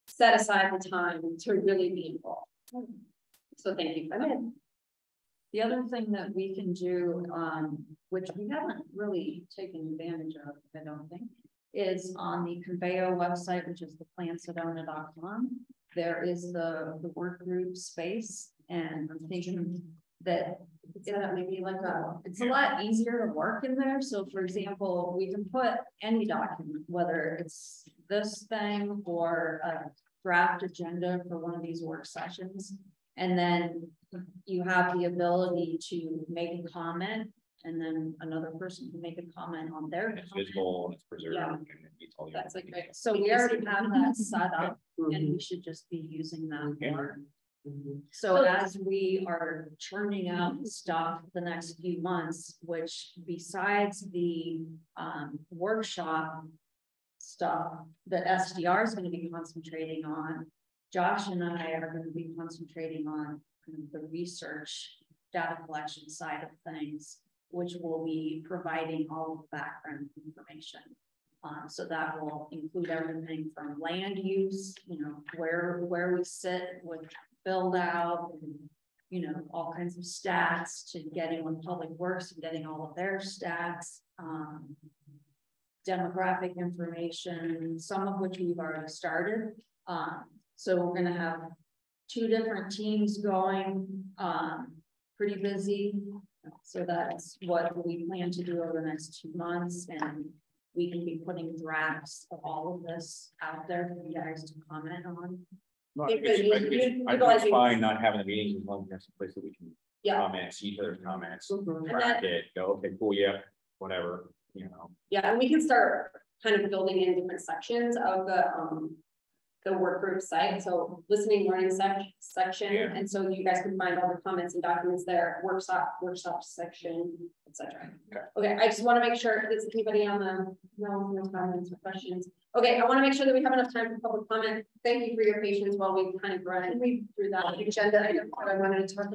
set aside the time to really be involved. So thank you for that. The other thing that we can do, which we haven't really taken advantage of, I don't think, is on the Conveo website, which is the plansedona.com. There is the work group space, and I'm thinking that it's maybe like it's a lot easier to work in there. So for example, we can put any document, whether it's this thing or a draft agenda for one of these work sessions. And then you have the ability to make a comment, and then another person can make a comment on their It's visible and it's preserved. Yeah. And it's all That's like great. So we already have that set up, and we should just be using that more. So as we are churning out stuff the next few months, which besides the workshop stuff that SDR is going to be concentrating on, Josh and I are going to be concentrating on the research data collection side of things, which will be providing all of the background information. So that will include everything from land use, where we sit with build out, and, all kinds of stats, to getting with Public Works and getting all of their stats, demographic information, some of which we've already started. So we're going to have 2 different teams going, pretty busy. So that's what we plan to do over the next 2 months. And we can be putting drafts of all of this out there for you guys to comment on. I think it's fine not having the meetings as long as there's a place that we can comment, see each other's comments, track it, go, okay, cool, yeah, whatever, Yeah, and we can start kind of building in different sections of the work group site. So listening, learning section. Yeah. And so you guys can find all the comments and documents there, workshop section, etc. Okay, I just want to make sure, does anybody on no comments or questions? Okay, I want to make sure that we have enough time for public comment. Thank you for your patience while we kind of run through that agenda item that I wanted to talk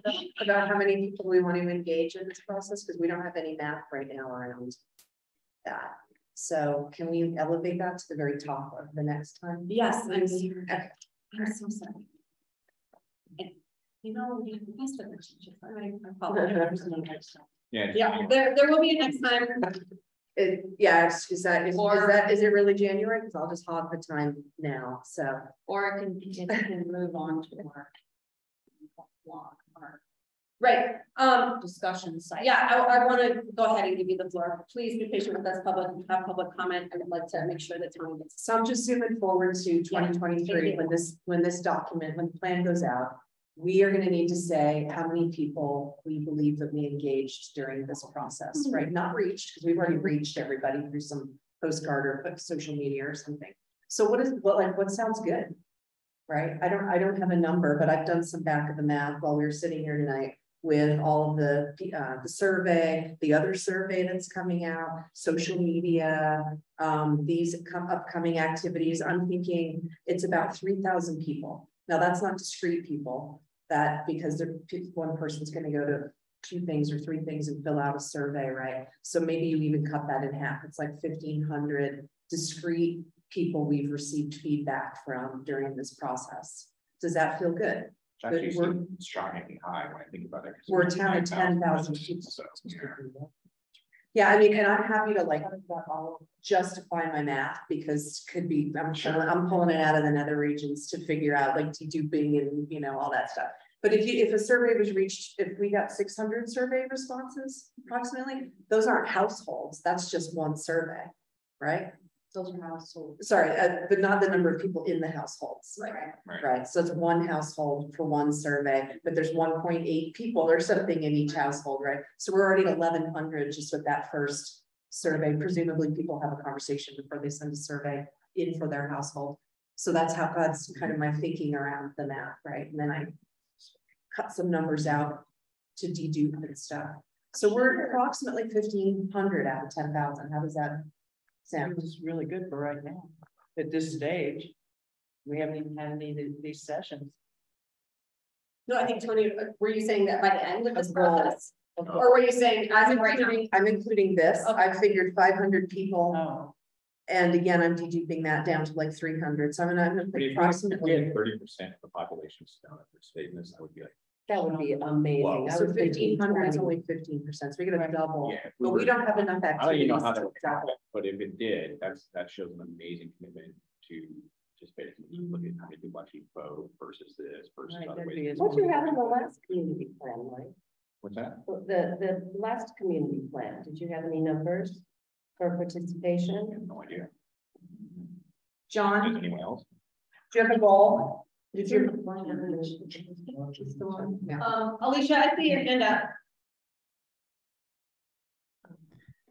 about how many people we want to engage in this process, because we don't have any math right now around that. So can we elevate that to the very top of the next time? Yes, I'm here. Okay. I'm so sorry. We missed it. Yeah, there will be a next time. Is it really January? Because I'll just hog the time now. So or it can move on to long or Right, discussion site. yeah, I want to go ahead and give you the floor. Please be patient with us, have public comment. I would like to make sure that Tony gets. So I'm just zooming forward to 2023, thank when this document, when the plan goes out, we are going to need to say how many people we believe that we engaged during this process, right? Not reached, because we've already reached everybody through some postcard or social media or something. So what sounds good, right? I don't have a number, but I've done some back of the math while we were sitting here tonight with all of the survey, the other survey that's coming out, social media, these upcoming activities. I'm thinking it's about 3,000 people. Now that's not discrete people, that because one person's going to go to 2 things or 3 things and fill out a survey, right? So maybe you even cut that in half. It's like 1,500 discrete people we've received feedback from during this process. Does that feel good? Actually, seems shockingly high when I think about it. We're a town of 10,000 people. So, yeah. Yeah, I mean, and I'm happy to like justify my math because could be, I'm pulling it out of the nether regions to figure out like deduping and all that stuff. But if a survey was reached, if we got 600 survey responses approximately, those aren't households. That's just one survey, right? Those are households. Sorry, but not the number of people in the households. Right. So it's one household for one survey, but there's 1.8 people or something in each household, right? So we're already at 1,100 just with that first survey. Presumably people have a conversation before they send a survey in for their household. So that's kind of my thinking around the math, right? And then I cut some numbers out to dedupe and stuff. So we're approximately 1,500 out of 10,000. How does that sound? This is really good for right now. At this stage, we haven't even had any of these sessions. No, I think Tony, were you saying that by the end of this process? Or were you saying as of right now? I'm including this. Okay. I figured 500 people. And again, I'm deduping that down to like 300. So I'm gonna approximately. 30% of the population down at their statements, that would be like. That would be amazing. Wow. So 1,500 is only 15%. So we're gonna double. Yeah, if But we don't have enough I don't even know activities how to that would double. happen, but if it did, that shows an amazing commitment to just basically look at how many people actually vote versus this versus other ways. What you have in the last community plan, like? What's that? The last community plan, did you have any numbers for participation? I have no idea. John, Does anyone else? do you have a goal? Did you? Alicia, I see your hand up.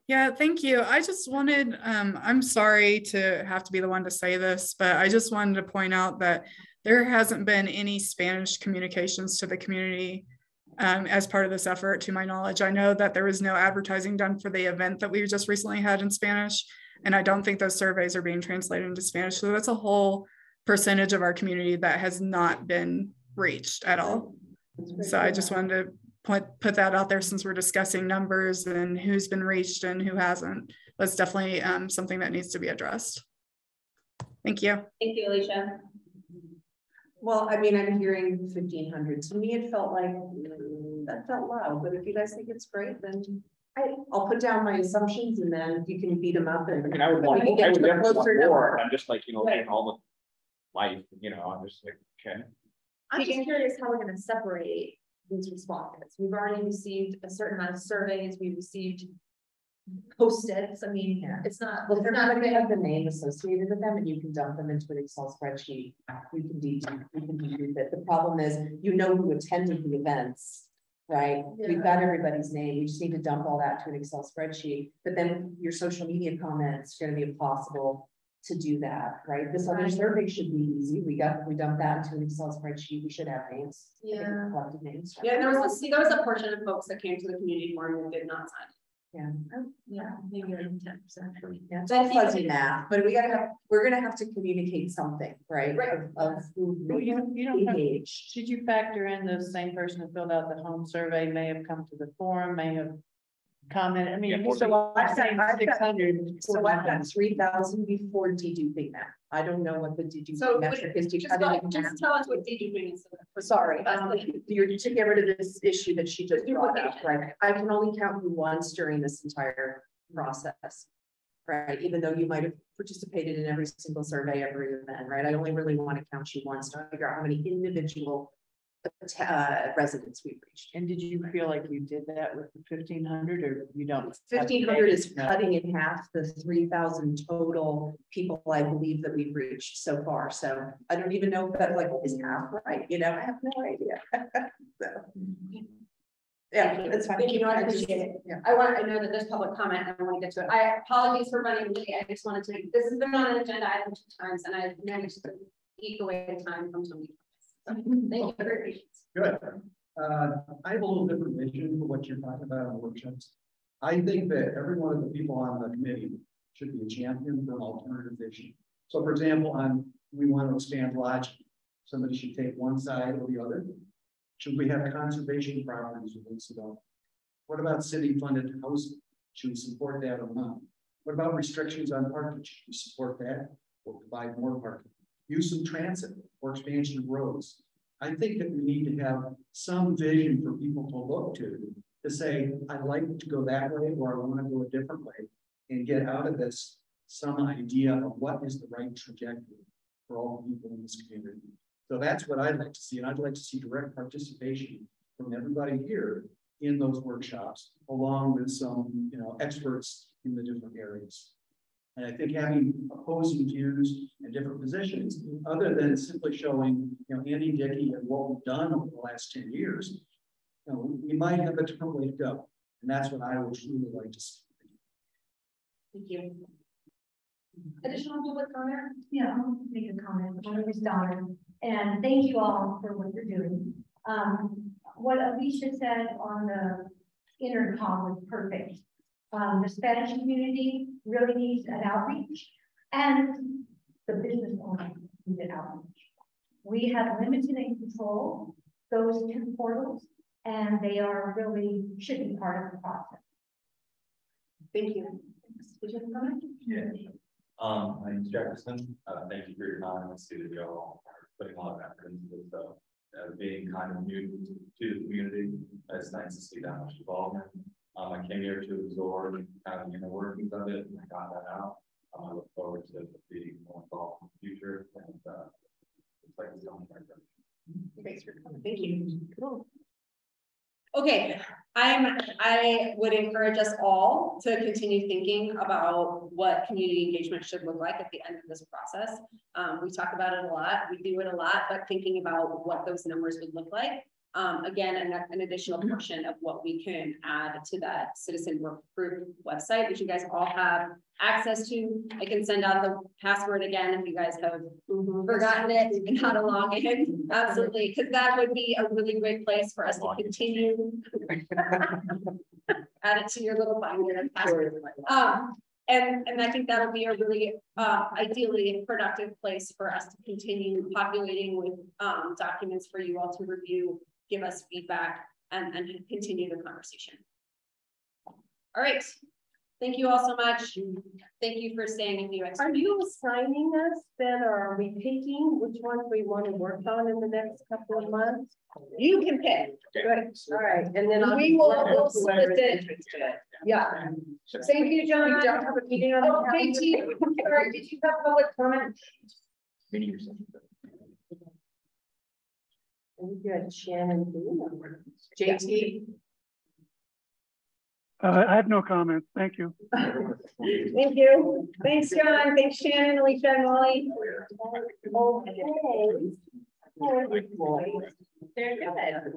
Yeah, thank you. I just wanted, I'm sorry to have to be the one to say this, but I just wanted to point out that there hasn't been any Spanish communications to the community as part of this effort, to my knowledge. I know that there was no advertising done for the event that we just recently had in Spanish, and I don't think those surveys are being translated into Spanish. So that's a whole percentage of our community that has not been reached at all. So I just wanted to put that out there, since we're discussing numbers and who's been reached and who hasn't. That's definitely something that needs to be addressed. Thank you. Thank you, Alicia. Well, I mean, I'm hearing 1,500. To me, it felt like that felt loud. But if you guys think it's great, then I'll put down my assumptions and then you can beat them up. And I would want, we can I get would to a definitely want closer more. number. I'm just like, Right. in all the life, I'm just like, okay. I'm just curious how we're gonna separate these responses. We've already received a certain amount of surveys, we've received post-its. I mean, it's not. Well, they're not gonna have the name associated with them and you can dump them into an Excel spreadsheet. We can dedupe it. The problem is, who attended the events, right? We've got everybody's name. We just need to dump all that to an Excel spreadsheet. But then your social media comments are gonna be impossible to do that, right? This other survey should be easy. We dumped that into an Excel spreadsheet. We should have names. Yeah. Collected names. Yeah, there was a portion of folks that came to the community forum that did not sign. Yeah, maybe 10%. Yeah, it's all fuzzy math, but we're gonna have to communicate something, right? Of who You don't have, engaged. should you factor in the same person who filled out the home survey may have come to the forum, may have commented? I mean, Yeah, so I'm saying 600. So I've got 3,000 before deduping that. I don't know what the deduping metric is. Just tell us what deduping is. Sorry, you're to get rid of this issue that she just brought up, right? I can only count you once during this entire process, right? Even though you might have participated in every single survey, every event, right? I only really want to count you once to figure out how many individual residents we've reached. And did you feel like you did that with the 1,500 or you don't? 1,500 is cutting in half the 3,000 total people I believe that we've reached so far. So I don't even know if that like is half right. You know, I have no idea. So, yeah, it's fine. Thank you. No, I appreciate it. Yeah. I know that there's public comment and I want to get to it. I apologize for running late. I just wanted to, this has been on an agenda item 2 times and I've managed to eke away time from so many. Thank you for your patience. Good. I have a little different vision for what you're talking about in workshops. I think that every one of the people on the committee should be a champion for an alternative vision. So for example, we want to expand lodging. Somebody should take one side or the other. Should we have conservation properties within Sedona? What about city funded housing? Should we support that or not? What about restrictions on parking? Should we support that or provide more parking? Use of transit or expansion of roads. I think that we need to have some vision for people to look to say, I'd like to go that way, or I want to go a different way, and get out of this some idea of what is the right trajectory for all the people in this community. So that's what I'd like to see, and I'd like to see direct participation from everybody here in those workshops, along with some, experts in the different areas. And I think having opposing views and different positions, other than simply showing, Andy, Dickey, and what we've done over the last 10 years, we might have a different way to go. And that's what I would truly like to see. Thank you. Additional public comment? Yeah, I'll make a comment. My name is Donna, and thank you all for what you're doing. What Alicia said on the intercom was perfect. The Spanish community really needs an outreach, and the business owner needs an outreach. We have limited and control those 2 portals, and they are really should be part of the process. Thank you. Did you have a comment? Yeah. My name's Jefferson. Thank you for your time. I see that y'all are putting a lot of effort into this. So, being kind of new to the community, it's nice to see that much involvement. I came here to absorb kind of the workings of it, and I got that out. I look forward to being more involved in the future, and it's like it's going right there. Thanks for coming. Thank you. Cool. Okay, I would encourage us all to continue thinking about what community engagement should look like at the end of this process. We talk about it a lot, we do it a lot, but thinking about what those numbers would look like. Again, an additional portion of what we can add to that citizen work group website, which you guys all have access to. I can send out the password again if you guys have forgotten it and how to log in. Absolutely, because that would be a really great place for us to continue. Add it to your little binder and password. And I think that'll be a really ideally productive place for us to continue populating with documents for you all to review, give us feedback, and continue the conversation. All right. Thank you all so much. Thank you for staying with you. Are you assigning us then, or are we picking which ones we want to work on in the next couple of months? You can pick. Good. All right. And then we'll solicit. Yeah. Thank you, John. We don't have a meeting on the JT, sorry, did you have public comment? We got Shannon. JT. I have no comments. Thank you. Thank you. Thanks, John. Thanks, Shannon, Alicia, and Molly. Okay. Very good.